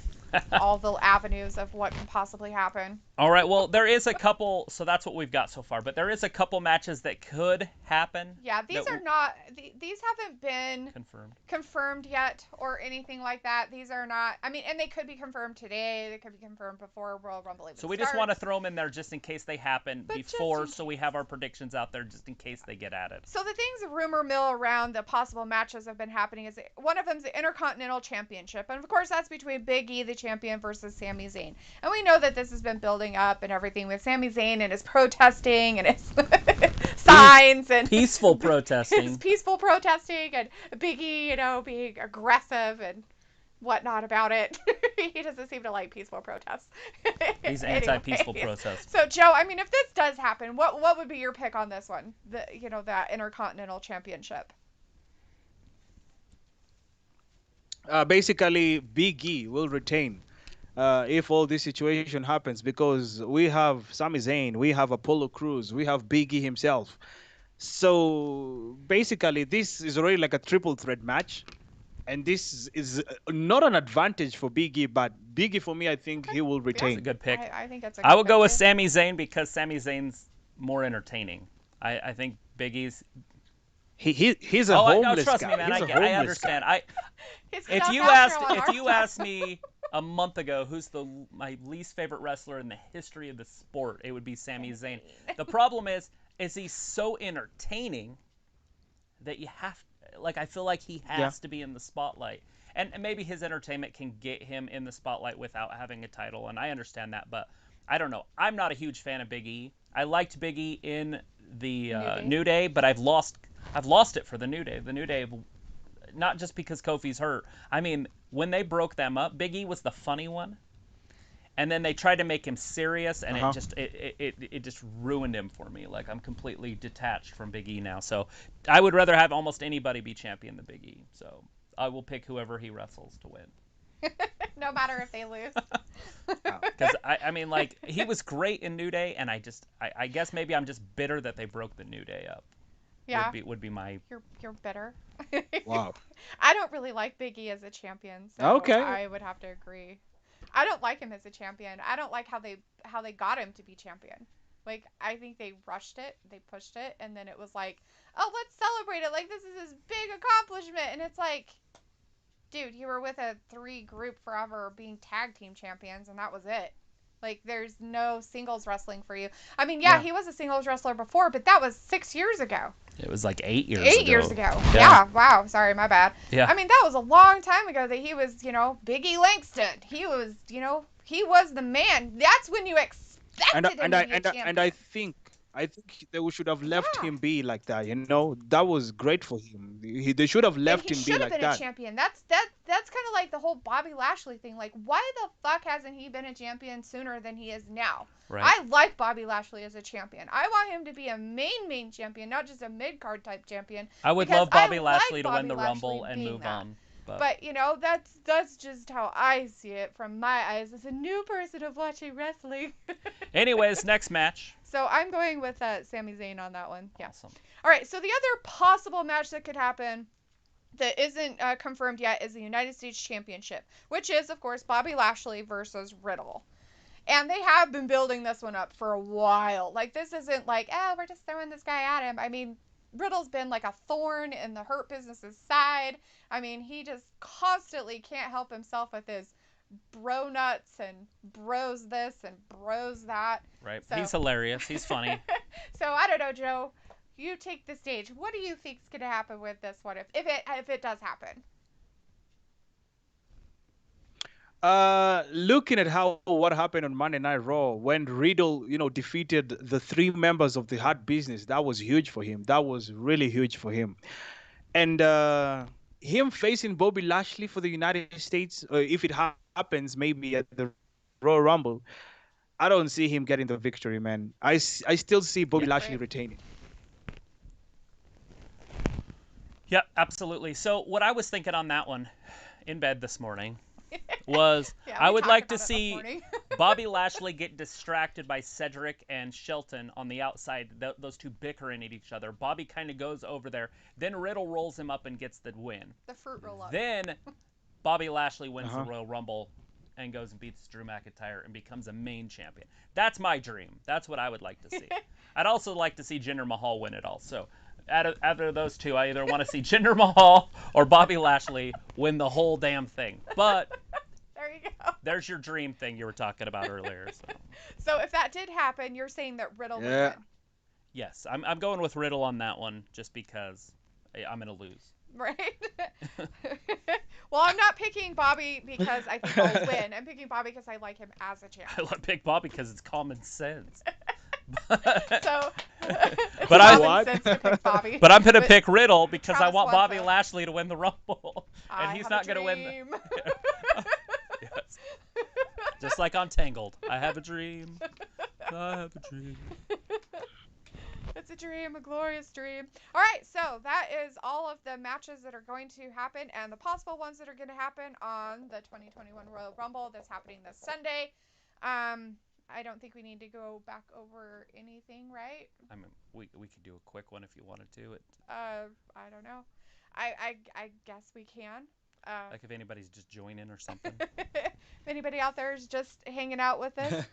all the avenues of what can possibly happen. All right, well, there is a couple, so that's what we've got so far, but there is a couple matches that could happen. Yeah, these are not, these haven't been confirmed yet or anything like that. These are not, I mean, and they could be confirmed today, they could be confirmed before Royal Rumble even So we starts. just want to throw them in there just in case they happen But before, so we have our predictions out there just in case they get added. So the things rumor mill around the possible matches have been happening is one of them's the Intercontinental Championship, and of course that's between Big E, the champion, versus Sami Zayn. And we know that this has been building up and everything with Sami Zayn and his protesting and his signs and peaceful protesting. His peaceful protesting and Big E, being aggressive and whatnot about it. He doesn't seem to like peaceful protests. He's anti-peaceful protests. So Joe, I mean, if this does happen, what would be your pick on this one? That Intercontinental Championship. Basically, Big E will retain if all this situation happens because we have Sami Zayn, we have Apollo Crews, we have Big E himself. So basically, this is already like a triple threat match. And this is not an advantage for Big E, but Big E, for me, I think he will retain. That's a good pick. I think that's a good I would go with too. Sami Zayn because Sami Zayn's more entertaining. I think Big E's... He's a homeless trust guy. me, man. I understand. If you asked me a month ago who's my least favorite wrestler in the history of the sport, it would be Sami Zayn. The problem is he's so entertaining that you have I feel like he has to be in the spotlight. And maybe his entertainment can get him in the spotlight without having a title, and I understand that, but I don't know. I'm not a huge fan of Big E. I liked Big E in the New Day, but I've lost it for the New Day. The New Day, not just because Kofi's hurt. I mean, when they broke them up, Big E was the funny one. And then they tried to make him serious, and it just ruined him for me. Like, I'm completely detached from Big E now. So I would rather have almost anybody be champion than Big E. So I will pick whoever he wrestles to win. No matter if they lose. Because, I mean, he was great in New Day, and I guess maybe I'm just bitter that they broke the New Day up. Yeah. Would be my... You're bitter. Wow. I don't really like Big E as a champion, so okay. I would have to agree. I don't like him as a champion. I don't like how they got him to be champion. Like, I think they rushed it, they pushed it, and then it was like, oh, let's celebrate it. Like, this is his big accomplishment. And it's like, dude, you were with a 3 group forever being tag team champions, and that was it. Like, there's no singles wrestling for you. I mean, yeah, he was a singles wrestler before, but that was 6 years ago. It was like 8 years ago. 8 years ago. Yeah. Wow. Sorry, my bad. Yeah. I mean, that was a long time ago that he was, Big E Langston. He was, he was the man. That's when you expected him to be a champion. And I think I think they should have left Yeah. him be like that. That was great for him. They should have And left he him be should have like been a that. champion. That's kind of like the whole Bobby Lashley thing. Like, why the fuck hasn't he been a champion sooner than he is now? Right. I like Bobby Lashley as a champion. I want him to be a main champion, not just a mid card type champion. I would because love Bobby I like Lashley to win Bobby the Lashley Rumble and being move that. on. But that's just how I see it from my eyes as a new person of watching wrestling. Anyways, next match. So I'm going with Sami Zayn on that one. Yeah. Awesome. All right. So the other possible match that could happen that isn't confirmed yet is the United States Championship, which is, of course, Bobby Lashley versus Riddle. And they have been building this one up for a while. Like, this isn't like, oh, we're just throwing this guy at him. I mean, Riddle's been like a thorn in the Hurt Business's side. I mean, he just constantly can't help himself with his bro nuts and bros this and bros that. Right. So- He's hilarious. He's funny. So I don't know, Joe. You take the stage. What do you think's gonna happen with this one if it does happen? Looking at what happened on Monday Night Raw when Riddle, defeated the three members of the Hurt Business, that was huge for him. That was really huge for him. And him facing Bobby Lashley for the United States, if it happens, maybe at the Royal Rumble, I don't see him getting the victory, man. I still see Bobby Yeah. Lashley Right. retaining. Yep, absolutely. So what I was thinking on that one in bed this morning was Yeah, I we would talked like to about it this see morning. Bobby Lashley get distracted by Cedric and Shelton on the outside, those two bickering at each other. Bobby kind of goes over there. Then Riddle rolls him up and gets the win. The fruit roll up. Then Bobby Lashley wins Uh-huh. the Royal Rumble and goes and beats Drew McIntyre and becomes a main champion. That's my dream. That's what I would like to see. I'd also like to see Jinder Mahal win it all. So out of those two, I either want to see Jinder Mahal or Bobby Lashley win the whole damn thing. But There you go. there's your dream thing you were talking about earlier. So. So if that did happen, you're saying that Riddle Yeah. would win, Yes, I'm going with Riddle on that one just because I'm going to lose. right? Well, I'm not picking Bobby because I think I'll win. I'm picking Bobby because I like him as a I champion. love Big Bobby because it's common sense. So, But I- common What? sense to pick Bobby. But I'm going to But pick Riddle because I Travis want wants Bobby it. Lashley to win the Rumble. I And he's have not a going to win. dream. Yes. Just like on Tangled. I have a dream. I have a dream. It's a dream, a glorious dream. All right, so that is all of the matches that are going to happen and the possible ones that are going to happen on the 2021 Royal Rumble that's happening this Sunday. I don't think we need to go back over anything, right? I mean, we could do a quick one if you wanted to. I don't know. I guess we can. Like if anybody's just joining or something. If anybody out there is just hanging out with us,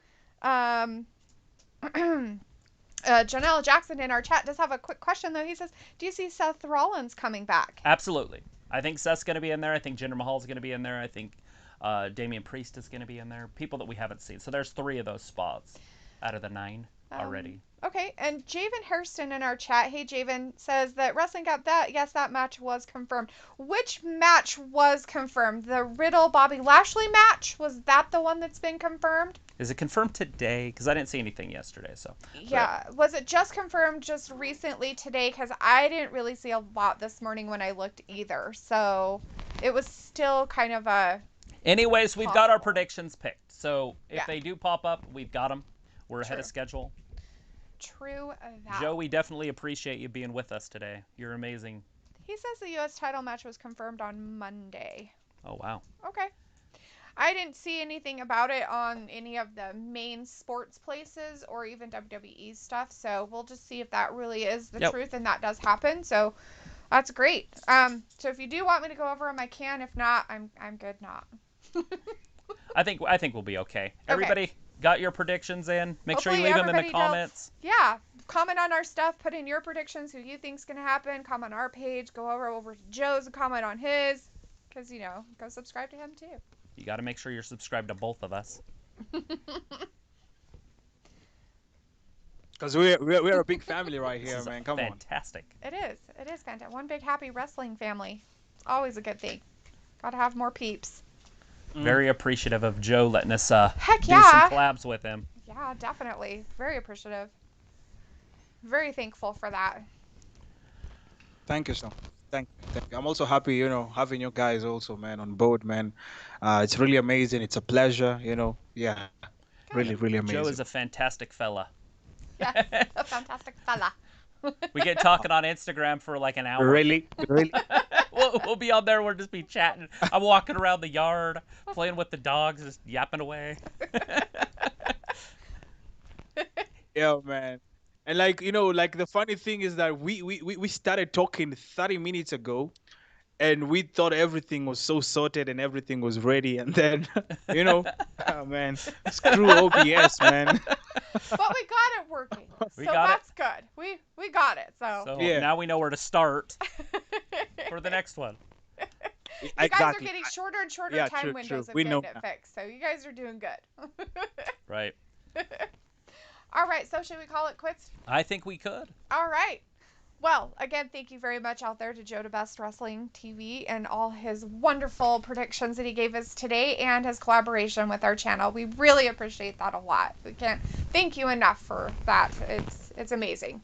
Janelle Jackson in our chat does have a quick question though. He says, "Do you see Seth Rollins coming back?" Absolutely. I think Seth's going to be in there. I think Jinder Mahal's going to be in there. I think Damian Priest is going to be in there. People that we haven't seen. So there's 3 of those spots out of the 9 already. Okay, and Javen Hairston in our chat, hey Javen, says that Wrestling got that. Yes, that match was confirmed. Which match was confirmed? The Riddle Bobby Lashley match? Was that the one that's been confirmed? Is it confirmed today? Because I didn't see anything yesterday. So Yeah. Was it just confirmed just recently today? Because I didn't really see a lot this morning when I looked either. So it was still kind of a... anyways, we've got our Possible. predictions picked. So if Yeah. they do pop up, we've got them. We're ahead of True. schedule. True that. Joe, we definitely appreciate you being with us today. You're amazing. He says the U.S. title match was confirmed on Monday. Oh, wow. Okay. I didn't see anything about it on any of the main sports places or even WWE stuff, so we'll just see if that really is the Yep. truth and that does happen. So that's great. So if you do want me to go over them, I can. If not, I'm good not. I think we'll be okay. Everybody got your predictions in? Make sure you Hopefully leave them in the everybody does. comments. Yeah, comment on our stuff, put in your predictions, who you think's gonna happen. Comment on our page, go over to Joe's and comment on his, because go subscribe to him too. You got to make sure you're subscribed to both of us. Because we're a big family right This here, is man. Come on. fantastic. It is fantastic. One big happy wrestling family. Always a good thing. Gotta have more peeps. Very appreciative of Joe letting us Heck do yeah. some collabs with him. Yeah, definitely. Very appreciative. very thankful for that. Thank you so much. Thank you. I'm also happy, having you guys also, man, on board, man. It's really amazing. It's a pleasure, Yeah, really, Good. really amazing. Joe is a fantastic fella. Yes, a fantastic fella. We get talking on Instagram for like an hour. Really, really. We'll be on there. We'll just be chatting. I'm walking around the yard, playing with the dogs, just yapping away. Yeah, man. And like the funny thing is that we started talking 30 minutes ago, and we thought everything was so sorted and everything was ready, and then oh man, screw OBS, man. But we got it working, We so got it. that's good. We got it. So, So Yeah. now we know where to start for the next one. you guys Exactly. are getting shorter and shorter Yeah, time true, windows true. of We know getting it now. fixed. So you guys are doing good. Right. All right. So should we call it quits? I think we could. All right. Well, again, thank you very much out there to Joe DeBest Wrestling TV and all his wonderful predictions that he gave us today and his collaboration with our channel. We really appreciate that a lot. We can't thank you enough for that. It's amazing.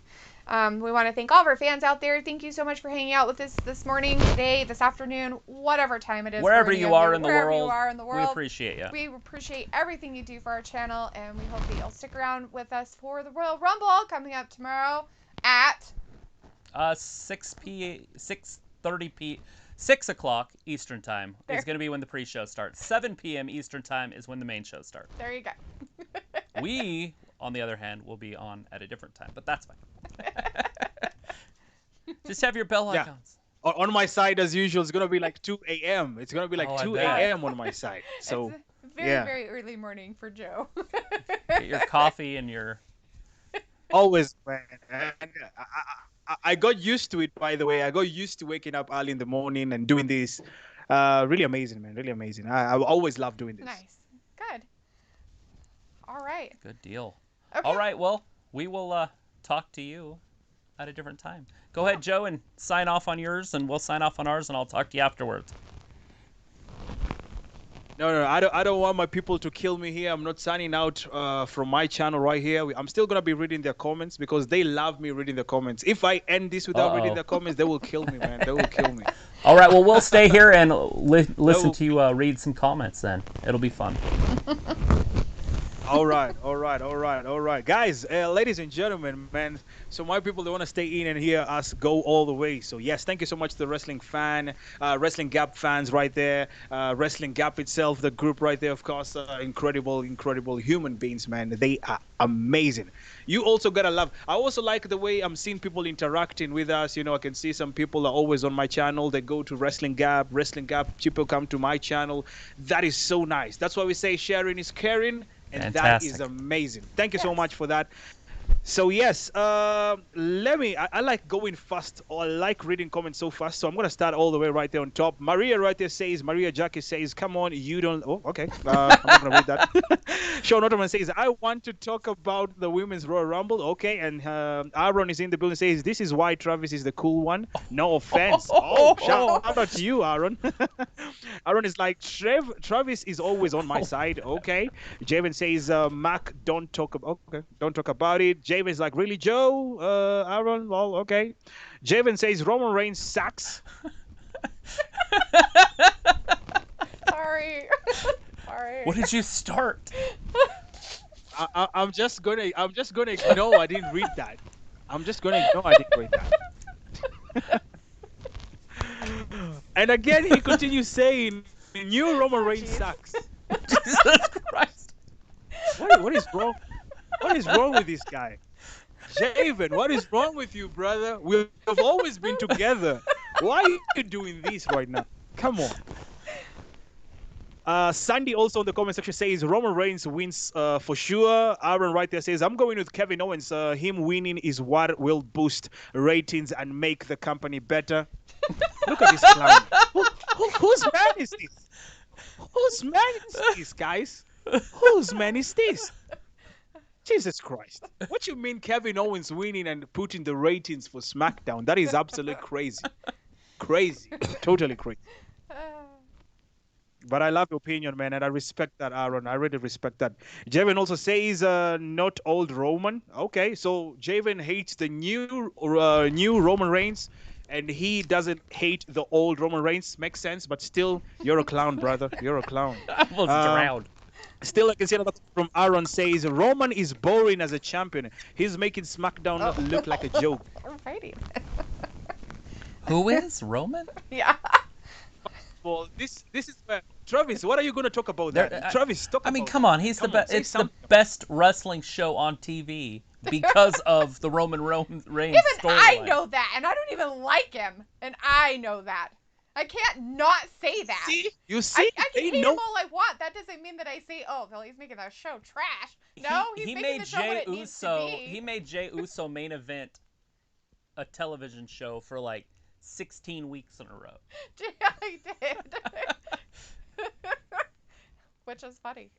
We want to thank all of our fans out there. Thank you so much for hanging out with us this morning, today, this afternoon, whatever time it is. Wherever for any you of are in the wherever world, you are in the we world. appreciate you. We appreciate everything you do for our channel, and we hope that you'll stick around with us for the Royal Rumble coming up tomorrow at 6 o'clock Eastern time There. is going to be when the pre-show starts. 7 p.m. Eastern time is when the main show starts. There you go. We, on the other hand, will be on at a different time, but that's fine. Just have your bell Yeah. icons. On my side, as usual, it's gonna be like 2 a.m. It's gonna be like Oh, I 2 bet. a.m. on my side. So It's very, yeah. very early morning for Joe. Get your coffee and your... always, man. And I got used to it, by the way. I got used to waking up early in the morning and doing this. Really amazing, man. Really amazing. I always love doing this. Nice. Good. All right. Good deal. Okay. All right, well, we will talk to you at a different time. Go ahead, Joe, and sign off on yours, and we'll sign off on ours, and I'll talk to you afterwards. No, I don't want my people to kill me here. I'm not signing out from my channel right here. I'm still gonna be reading their comments because they love me reading the comments. If I end this without reading Uh-oh. the comments, they will kill me, man. They will kill me. All right, well, we'll stay here and listen to you read some comments then. It'll be fun. All right. Guys, ladies and gentlemen, man. So my people, they want to stay in and hear us go all the way. So yes, thank you so much to the Wrestling Gap fans right there. Wrestling Gap itself, the group right there, of course, incredible human beings, man. They are amazing. You also gotta love. I also like the way I'm seeing people interacting with us. I can see some people are always on my channel. They go to Wrestling Gap. People come to my channel. That is so nice. That's why we say sharing is caring. And Fantastic. that is amazing. Thank you so Yes. much for that. So yes, I like going fast, or I like reading comments so fast. So I'm gonna start all the way right there on top. Maria Jackie says, "Come on, you don't." Oh, okay. I'm not gonna read that. Sean Ottoman says, "I want to talk about the women's Royal Rumble." Okay, and Aaron is in the building. Says, "This is why Travis is the cool one." No offense. Oh, shout out to you, Aaron. Aaron is like, Travis is always on my side. Okay. Javen says, "Mac, don't talk about." Okay, don't talk about it. Javen is like, "Really, Joe? Aaron? Well, okay." Javen says, "Roman Reigns sucks." Sorry. Sorry. What did you start? I'm just gonna ignore. I didn't read that. I'm just gonna ignore. I didn't read that. And again, he continues saying, "New Roman Reigns jeez. sucks." Jesus Christ. What is wrong? What is wrong with this guy? Javen, what is wrong with you, brother? We've always been together. Why are you doing this right now? Come on. Sandy also in the comment section says Roman Reigns wins for sure. Aaron right there says, "I'm going with Kevin Owens. Him winning is what will boost ratings and make the company better." Look at this clown. Whose man is this? Whose man is this, guys? Whose man is this? Jesus Christ. What you mean Kevin Owens winning and putting the ratings for SmackDown? That is absolutely crazy. Crazy. Totally crazy. But I love your opinion, man, and I respect that, Aaron. I really respect that. Javen also says, not old Roman. Okay, so Javen hates the new Roman Reigns, and he doesn't hate the old Roman Reigns. Makes sense, but still, you're a clown, brother. You're a clown. I almost drowned. Still, I can see another from Aaron says, Roman is boring as a champion. He's making SmackDown look like a joke. Alrighty. Who is Roman? Yeah. Well, this is where Travis. What are you going to talk about that? Travis, talk. I mean, about come on. He's Come the on, best. say It's something. the best wrestling show on TV because of the Roman Reigns Even I storyline. know that, and I don't even like him, and I know that. I can't not say that. See, you see, I they can hate know. him all I want. That doesn't mean that I say, "Oh, well, he's making the show trash." No, he's he making made the show what Jey it needs to Uso. be. He made Jey Uso main event a television show for like 16 weeks in a row. Yeah, he did. Which is funny.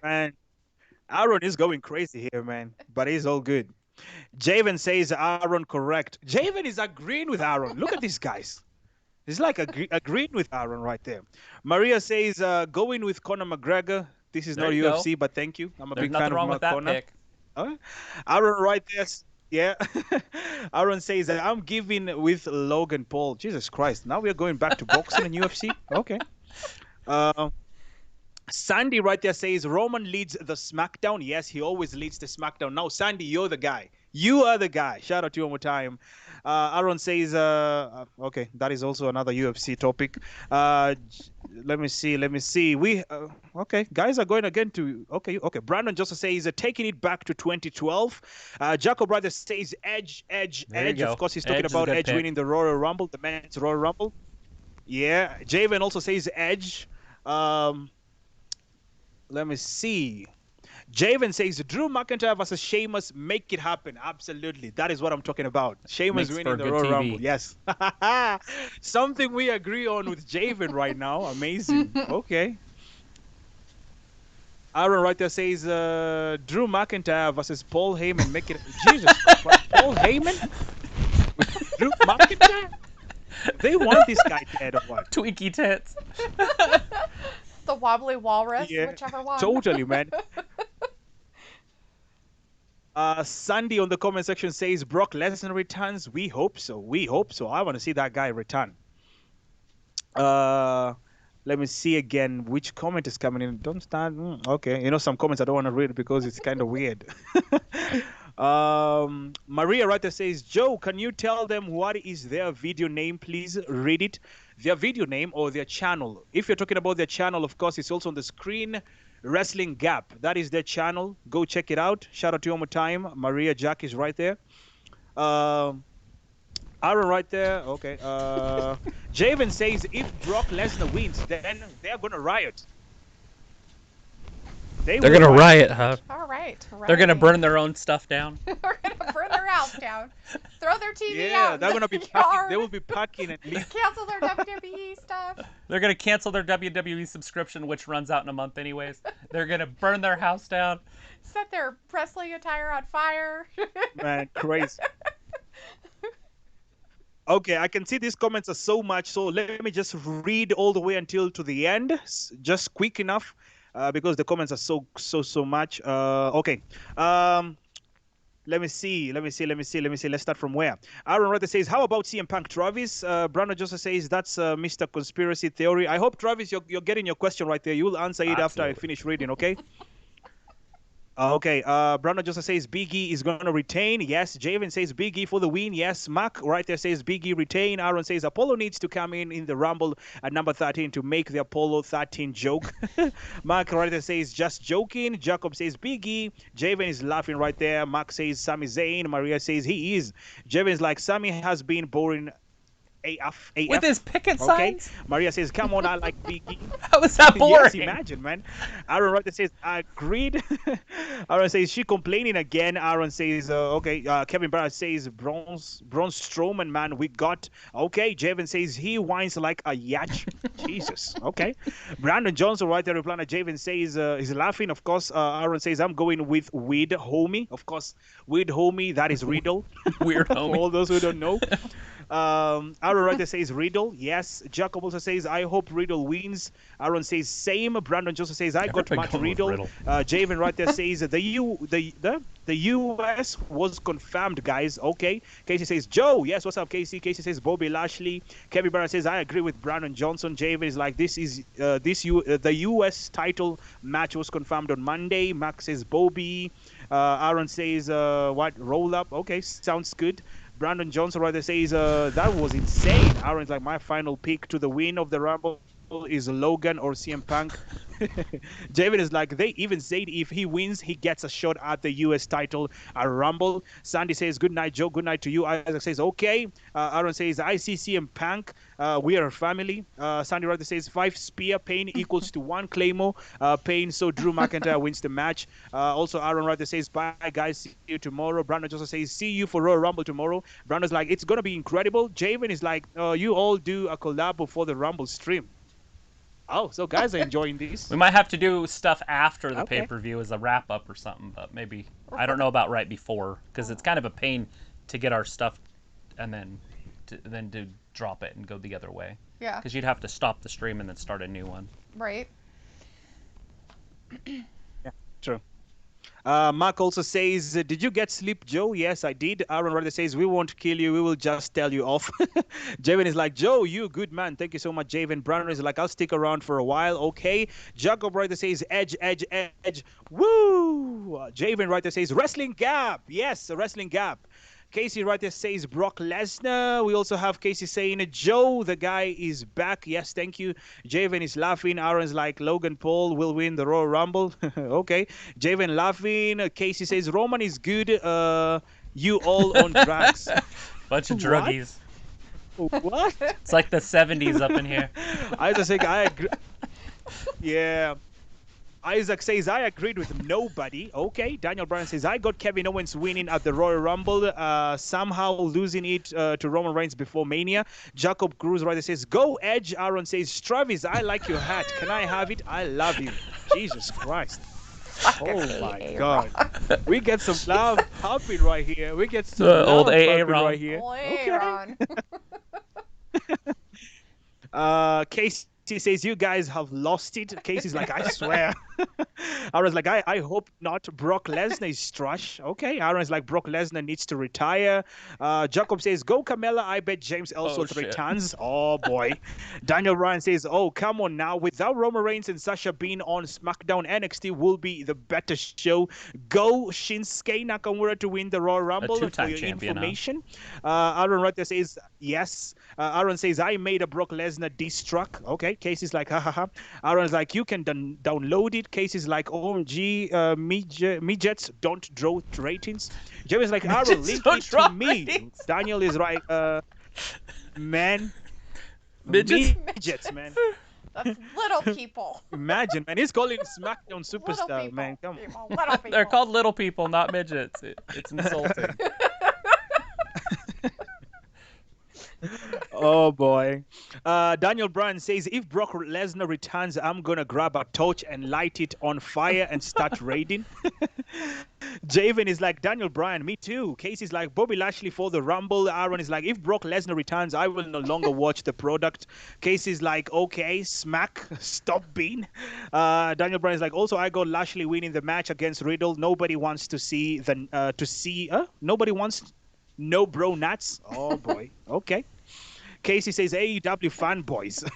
Man, Aaron is going crazy here, man. But he's all good. Javen says Aaron correct. Javen is agreeing with Aaron. Look at these guys. He's like agreeing with Aaron right there. Maria says going with Conor McGregor. This is There not you UFC, go. but thank you. I'm a There's big nothing fan wrong of with that Conor. pick. Aaron right there. Yeah. Aaron says that I'm giving with Logan Paul. Jesus Christ. Now we are going back to boxing and UFC. Okay. Sandy right there says Roman leads the SmackDown. Yes, he always leads the SmackDown. Now, Sandy, you're the guy. You are the guy. Shout out to you one more time. Aaron says, okay, that is also another UFC topic. Let me see. Okay, guys are going again to, okay. Brandon Joseph says, taking it back to 2012. Jacob Brothers says, Edge. There you go. Of course, he's Edge talking is a about good Edge pick. winning the Royal Rumble, the men's Royal Rumble. Yeah, Javen also says Edge. Let me see. Javen says Drew McIntyre versus Sheamus, make it happen. Absolutely. That is what I'm talking about. Sheamus Makes for winning the good Royal TV. Rumble. Yes. Something we agree on with Javen right now. Amazing. Okay. Aaron right there says Drew McIntyre versus Paul Heyman, make it. Jesus Christ. Paul Heyman? With Drew McIntyre? They want this guy dead or what? Twinkie tits. The wobbly walrus, Yeah, whichever one. totally, man. Sandy on the comment section says Brock Lesnar returns. We hope so. I want to see that guy return. Let me see again which comment is coming in. Don't start. Okay, some comments I don't want to read because it's kind of weird. Maria right there says, Joe, can you tell them what is their video name? Please read it. Their video name or their channel. If you're talking about their channel, of course, it's also on the screen. Wrestling Gap. That is their channel. Go check it out. Shout out to you one more time. Maria Jack is right there. Aaron right there. Okay. Javen says if Brock Lesnar wins, then they're going to riot. They're gonna riot, huh? All right. They're gonna righty. burn their own stuff down. They're gonna burn their house down. Throw their TV Yeah, out. they're in going to be the packing. yard, They will be packing and leave. Cancel their WWE stuff. They're gonna cancel their WWE subscription, which runs out in a month anyways. They're gonna burn their house down. Set their wrestling attire on fire. Man, crazy. Okay, I can see these comments are so much. So let me just read all the way until to the end, just quick enough, because the comments are so much. Okay. Let me see. Let's start from where. Aaron Rother says, how about CM Punk, Travis? Brandon Joseph says, that's Mr. Conspiracy Theory. I hope, Travis, you're getting your question right there. You'll answer it after I Absolutely. finish reading, okay? Okay, Brandon Joseph says Big E is going to retain. Yes. Javen says Big E for the win. Yes. Mark right there says Big E retain. Aaron says Apollo needs to come in the Rumble at number 13 to make the Apollo 13 joke. Mark right there says just joking. Jacob says Big E. Javen is laughing right there. Mark says Sami Zayn. Maria says he is. Javen is like Sami has been boring. AF. With his picket Okay. signs? Maria says, come on, I like Big E. How is that boring? Yes, imagine, man. Aaron right there says, agreed. Aaron says, she complaining again. Aaron says, okay. Kevin Barrett says, Braun Strowman, man, we got. Okay. Javen says, he whines like a yacht. Jesus. Okay. Brandon Johnson right there replying. Javen says, he's laughing. Of course, Aaron says, I'm going with Weird Homie. Of course, Weird Homie, that is Riddle. Weird For homie. all those who don't know. Aaron Ryder says Riddle. Yes. Jacob also says, I hope Riddle wins. Aaron says same. Brandon Joseph says, I got Everybody Matt going with Riddle. Riddle. Javen right there says the US was confirmed, guys. Okay. Casey says Joe. Yes, what's up, Casey? Casey says Bobby Lashley. Kevin Barrett says I agree with Brandon Johnson. Javen is like the US title match was confirmed on Monday. Max says Bobby. Aaron says what roll up. Okay, sounds good. Brandon Johnson right there says that was insane. Aaron's like my final pick to the win of the Rumble is Logan or CM Punk. Javen is like, they even said if he wins, he gets a shot at the US title at Rumble. Sandy says, good night, Joe. Good night to you. Isaac says, okay. Aaron says, I see CM Punk. We are a family. Sandy Ryder says, 5 spear pain equals to 1 Claymore pain. So Drew McIntyre wins the match. Also, Aaron Ryder says, bye, guys. See you tomorrow. Brandon Joseph says, see you for Royal Rumble tomorrow. Brandon's like, it's going to be incredible. Javen is like, you all do a collab before the Rumble stream. Oh, so guys are enjoying this. We might have to do stuff after the Okay. pay-per-view as a wrap-up or something, but maybe I don't know about right before because it's kind of a pain to get our stuff and then to drop it and go the other way Yeah. because you'd have to stop the stream and then start a new one. Right. True. Mark also says, did you get sleep, Joe? Yes, I did. Aaron Ryder says, we won't kill you. We will just tell you off. Javen is like, Joe, you a good man. Thank you so much, Javen. Brandon is like, I'll stick around for a while. Okay. Jacob Ryder says, edge, edge, edge. Woo! Javen Ryder says, wrestling gap. Yes, a wrestling gap. Casey right there says Brock Lesnar. We also have Casey saying Joe, the guy is back. Yes, thank you. Javen is laughing. Aaron's like Logan Paul will win the Royal Rumble. Okay. Javen laughing. Casey says Roman is good. You all on drugs. Bunch of What? druggies. What? It's like the 70s up in here. I just think I agree. Yeah. Isaac says, I agreed with nobody. Okay. Daniel Bryan says, I got Kevin Owens winning at the Royal Rumble, somehow losing it to Roman Reigns before Mania. Jacob Cruz right there says, go Edge. Aaron says, Travis, I like your hat. Can I have it? I love you. Jesus Christ. Oh my God. We get some love popping right here. We get some The old love AA popping Ron. right here. Aaron. Casey says, you guys have lost it. Casey's like, I swear. Aaron's like, I hope not. Brock Lesnar is trash. Okay. Aaron's like, Brock Lesnar needs to retire. Jacob says, go Carmella. I bet James Ellsworth shit. returns. Oh, boy. Daniel Ryan says, oh, come on now. Without Roman Reigns and Sasha being on SmackDown, NXT will be the better show. Go Shinsuke Nakamura to win the Royal Rumble. For two-time your champion, huh? information. Aaron right there says, yes. Aaron says, I made a Brock Lesnar diss track. Okay. Casey's like, ha ha ha. Aaron's like, you can download it. Casey's like, OMG, midgets don't draw ratings. Jeremy's like, Aaron, Midgets link don't it to draw me. ratings. Daniel is right. Man. Midgets? Midgets, man. That's little people. Imagine, man. He's calling SmackDown Little Superstar, people. man. Come on. People, little people. They're called little people, not midgets. It's insulting. Oh boy. Daniel Bryan says, if Brock Lesnar returns, I'm gonna grab a torch and light it on fire and start raiding. Javen is like, Daniel Bryan, me too. Casey's like, Bobby Lashley for the Rumble. Aaron is like, if Brock Lesnar returns, I will no longer watch the product. Casey's like, okay, smack, stop being. Daniel Bryan is like, also I got Lashley winning the match against Riddle. Nobody wants to see nobody wants no bro nuts. Oh boy. Okay. Casey says AEW fanboys.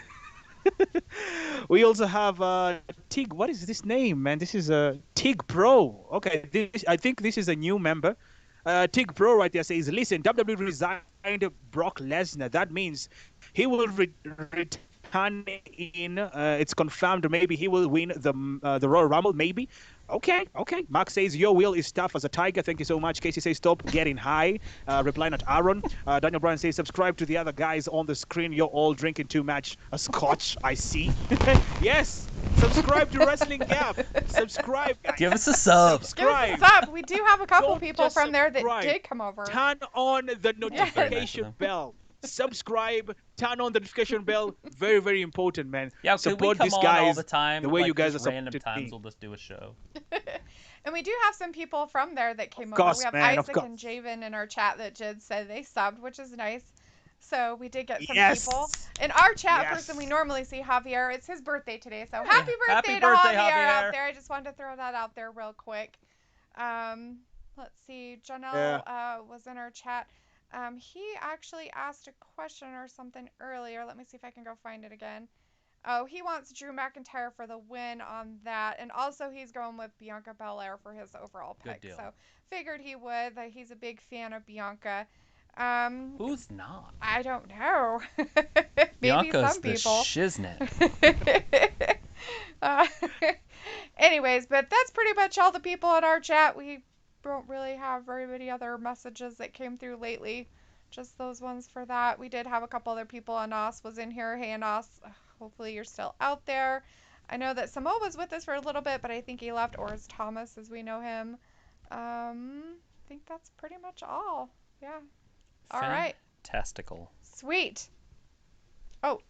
We also have Tig. What is this name, man? This is Tig Pro. Okay, I think this is a new member. Tig Pro right there says, listen, WWE resigned Brock Lesnar. That means he will return in. It's confirmed. Maybe he will win the Royal Rumble. Maybe. Okay. Mark says, your will is tough as a tiger. Thank you so much. Casey says, stop getting high. Replying at Aaron. Daniel Bryan says, subscribe to the other guys on the screen. You're all drinking too much scotch, I see. Yes. Subscribe to Wrestling Gap. Subscribe, guys. Give us a sub. Give us Subscribe. a sub. We do have a couple Don't people just from there that subscribe. did come over. Turn on the notification them. bell. Subscribe. Turn on the notification bell. Very, very important, man. Yeah, could we Support come these on guys all the time? the way like, you guys just are random supporting times me. we'll just do a show. And we do have some people from there that came course, over. We have man, of Isaac course. and Javen in our chat that Jed said they subbed, which is nice. So we did get some Yes. people. In our chat Yes. person, we normally see Javier. It's his birthday today, so Hey, happy happy birthday to birthday, Javier out Javier. there. I just wanted to throw that out there real quick. Let's see. Janelle Yeah. was in our chat. He actually asked a question or something earlier. Let me see if I can go find it again. Oh, he wants Drew McIntyre for the win on that, and also he's going with Bianca Belair for his overall Good pick. deal. So figured he would. That he's a big fan of Bianca. Who's not? I don't know. Maybe Bianca's some the people. shiznit. uh, anyways, but that's pretty much all the people in our chat. We don't really have very many other messages that came through lately. Just those ones for that. We did have a couple other people. Anas was in here. Hey, Anas. Hopefully you're still out there. I know that Samoa was with us for a little bit, but I think he left. Or is Thomas, as we know him. I think that's pretty much all. Yeah. All right. Fantastical. Sweet. Oh,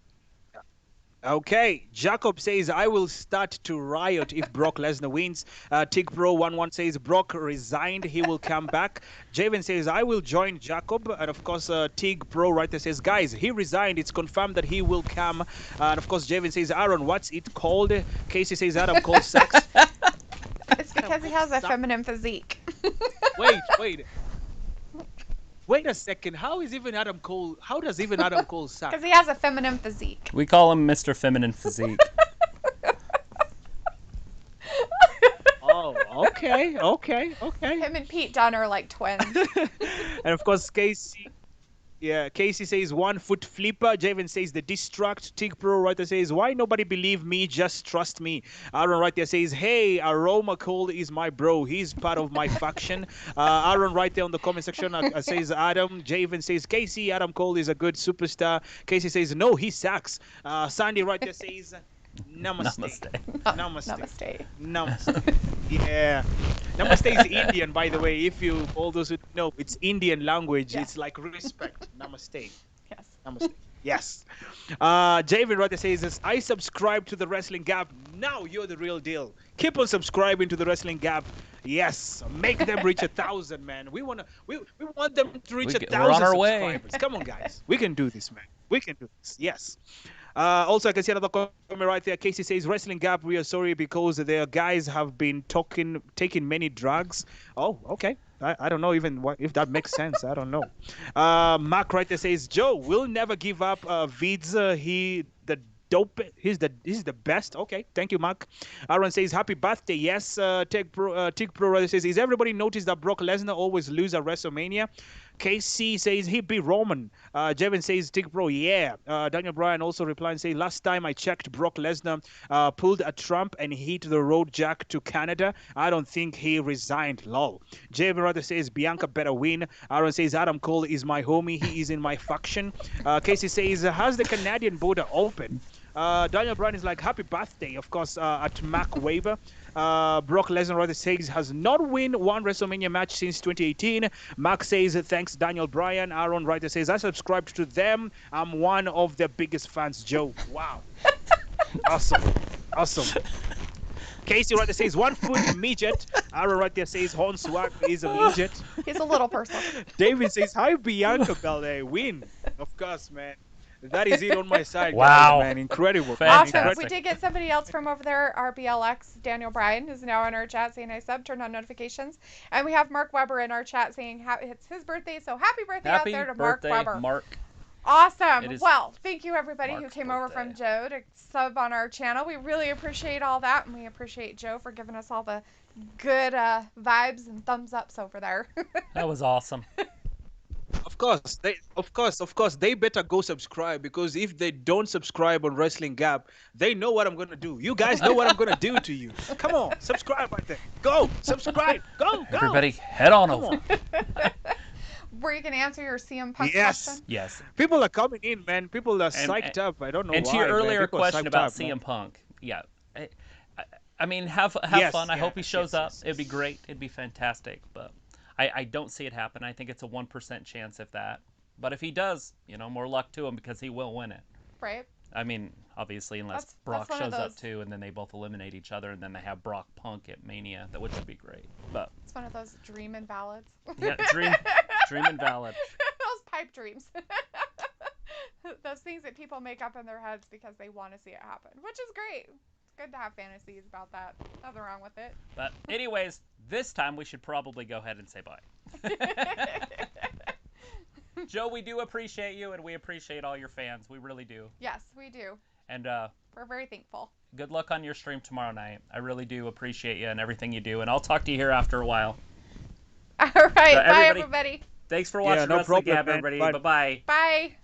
Okay, Jacob says, I will start to riot if Brock Lesnar wins. TigPro11 says, Brock resigned, he will come back. Javen says, I will join Jacob. And of course, Tig Pro writer says, guys, he resigned. It's confirmed that he will come. And of course, Javen says, Aaron, what's it called? Casey says, Adam Cole sucks. it's because he has a feminine physique. Wait a second. How does even Adam Cole suck? Because he has a feminine physique. We call him Mr. Feminine Physique. Oh, okay. Him and Pete Dunne are like twins. And of course, Casey says 1 foot flipper. Javen says the distract. Tig Pro writer says, why nobody believe me? Just trust me. Aaron right there says, hey, Aroma Cole is my bro. He's part of my faction. Aaron right there on the comment section says Adam. Javen says Casey, Adam Cole is a good superstar. Casey says, no, he sucks. Sandy right there says, Namaste. Namaste. Yeah. Namaste is Indian, by the way. If you, all those who know, it's Indian language. Yeah. It's like respect. Namaste. Yes. Namaste. Yes. Javen Rother says, I subscribe to the Wrestling Gap. Now you're the real deal. Keep on subscribing to the Wrestling Gap. Yes. Make them reach 1,000, man. We want them to reach 1,000 we're on our way. subscribers. Come on, guys. We can do this, man. We can do this. Yes. Also, I can see another comment right there. Casey says, Wrestling Gap, we are sorry because their guys have been taking many drugs. Oh, okay. I don't know even if that makes sense. I don't know. Mark right there says, Joe, we'll never give up. Vids, he's the best. Okay, thank you, Mark. Aaron says, happy birthday. Yes. Tig Pro says, is everybody noticed that Brock Lesnar always lose at WrestleMania? KC says he beat Roman. Jevin says Tig Pro, yeah. Daniel Bryan also replied and say, last time I checked, Brock Lesnar pulled a Trump and hit the road jack to Canada. I don't think he resigned. Lol. Jevin rather says Bianca better win. Aaron says Adam Cole is my homie. He is in my faction. Casey says, has the Canadian border open? Daniel Bryan is like, happy birthday, of course, at Mac Waver. Brock Lesnar rather says has not won one WrestleMania match since 2018. Mark says thanks Daniel Bryan. Aaron Ryder says I subscribed to them. I'm one of their biggest fans. Joe, wow, awesome. Casey right there says 1 foot midget. Aaron right there says Hornswoggle is a midget. He's a little person. David says hi Bianca Belair win. Of course, man. That is it on my side. Wow. Guys, man. Incredible. Fantastic. Awesome. We did get somebody else from over there, RBLX, Daniel Bryan, who's now in our chat saying I sub, turned on notifications. And we have Mark Weber in our chat saying it's his birthday, so happy birthday out there to Mark Weber. Mark. Awesome. Well, thank you everybody who Mark's came over from birthday. Joe to sub on our channel. We really appreciate all that, and we appreciate Joe for giving us all the good vibes and thumbs ups over there. That was awesome. Of course, they better go subscribe because if they don't subscribe on Wrestling Gap, they know what I'm gonna do. You guys know what I'm gonna do to you. Come on, subscribe right there. Go, subscribe. Go. Everybody, head on Come over. on. Were you going to answer your CM Punk Yes. question? Yes. People are coming in, man. People are psyched up. I don't know And why. to your man. earlier People are question psyched about up, man. CM Punk, yeah. I mean, have Yes, fun. I hope he yes, shows up. yes. It'd be great. It'd be fantastic. But I don't see it happen. I think it's a 1% chance if that. But if he does, more luck to him because he will win it. Right. I mean, obviously, unless That's Brock one of shows up those- too, and then they both eliminate each other, and then they have Brock Punk at Mania, which would be great. But It's one of those dream and ballads. yeah, dream and valid. Those pipe dreams. those things that people make up in their heads because they want to see it happen, which is great. It's good to have fantasies about that. Nothing wrong with it. But anyways, this time we should probably go ahead and say bye. Joe, we do appreciate you, and we appreciate all your fans. We really do. Yes, we do. And we're very thankful. Good luck on your stream tomorrow night. I really do appreciate you and everything you do, and I'll talk to you here after a while. All right, bye everybody. Thanks for watching no Wrestling problem, Gab, man. everybody. Bye. Bye-bye. Bye.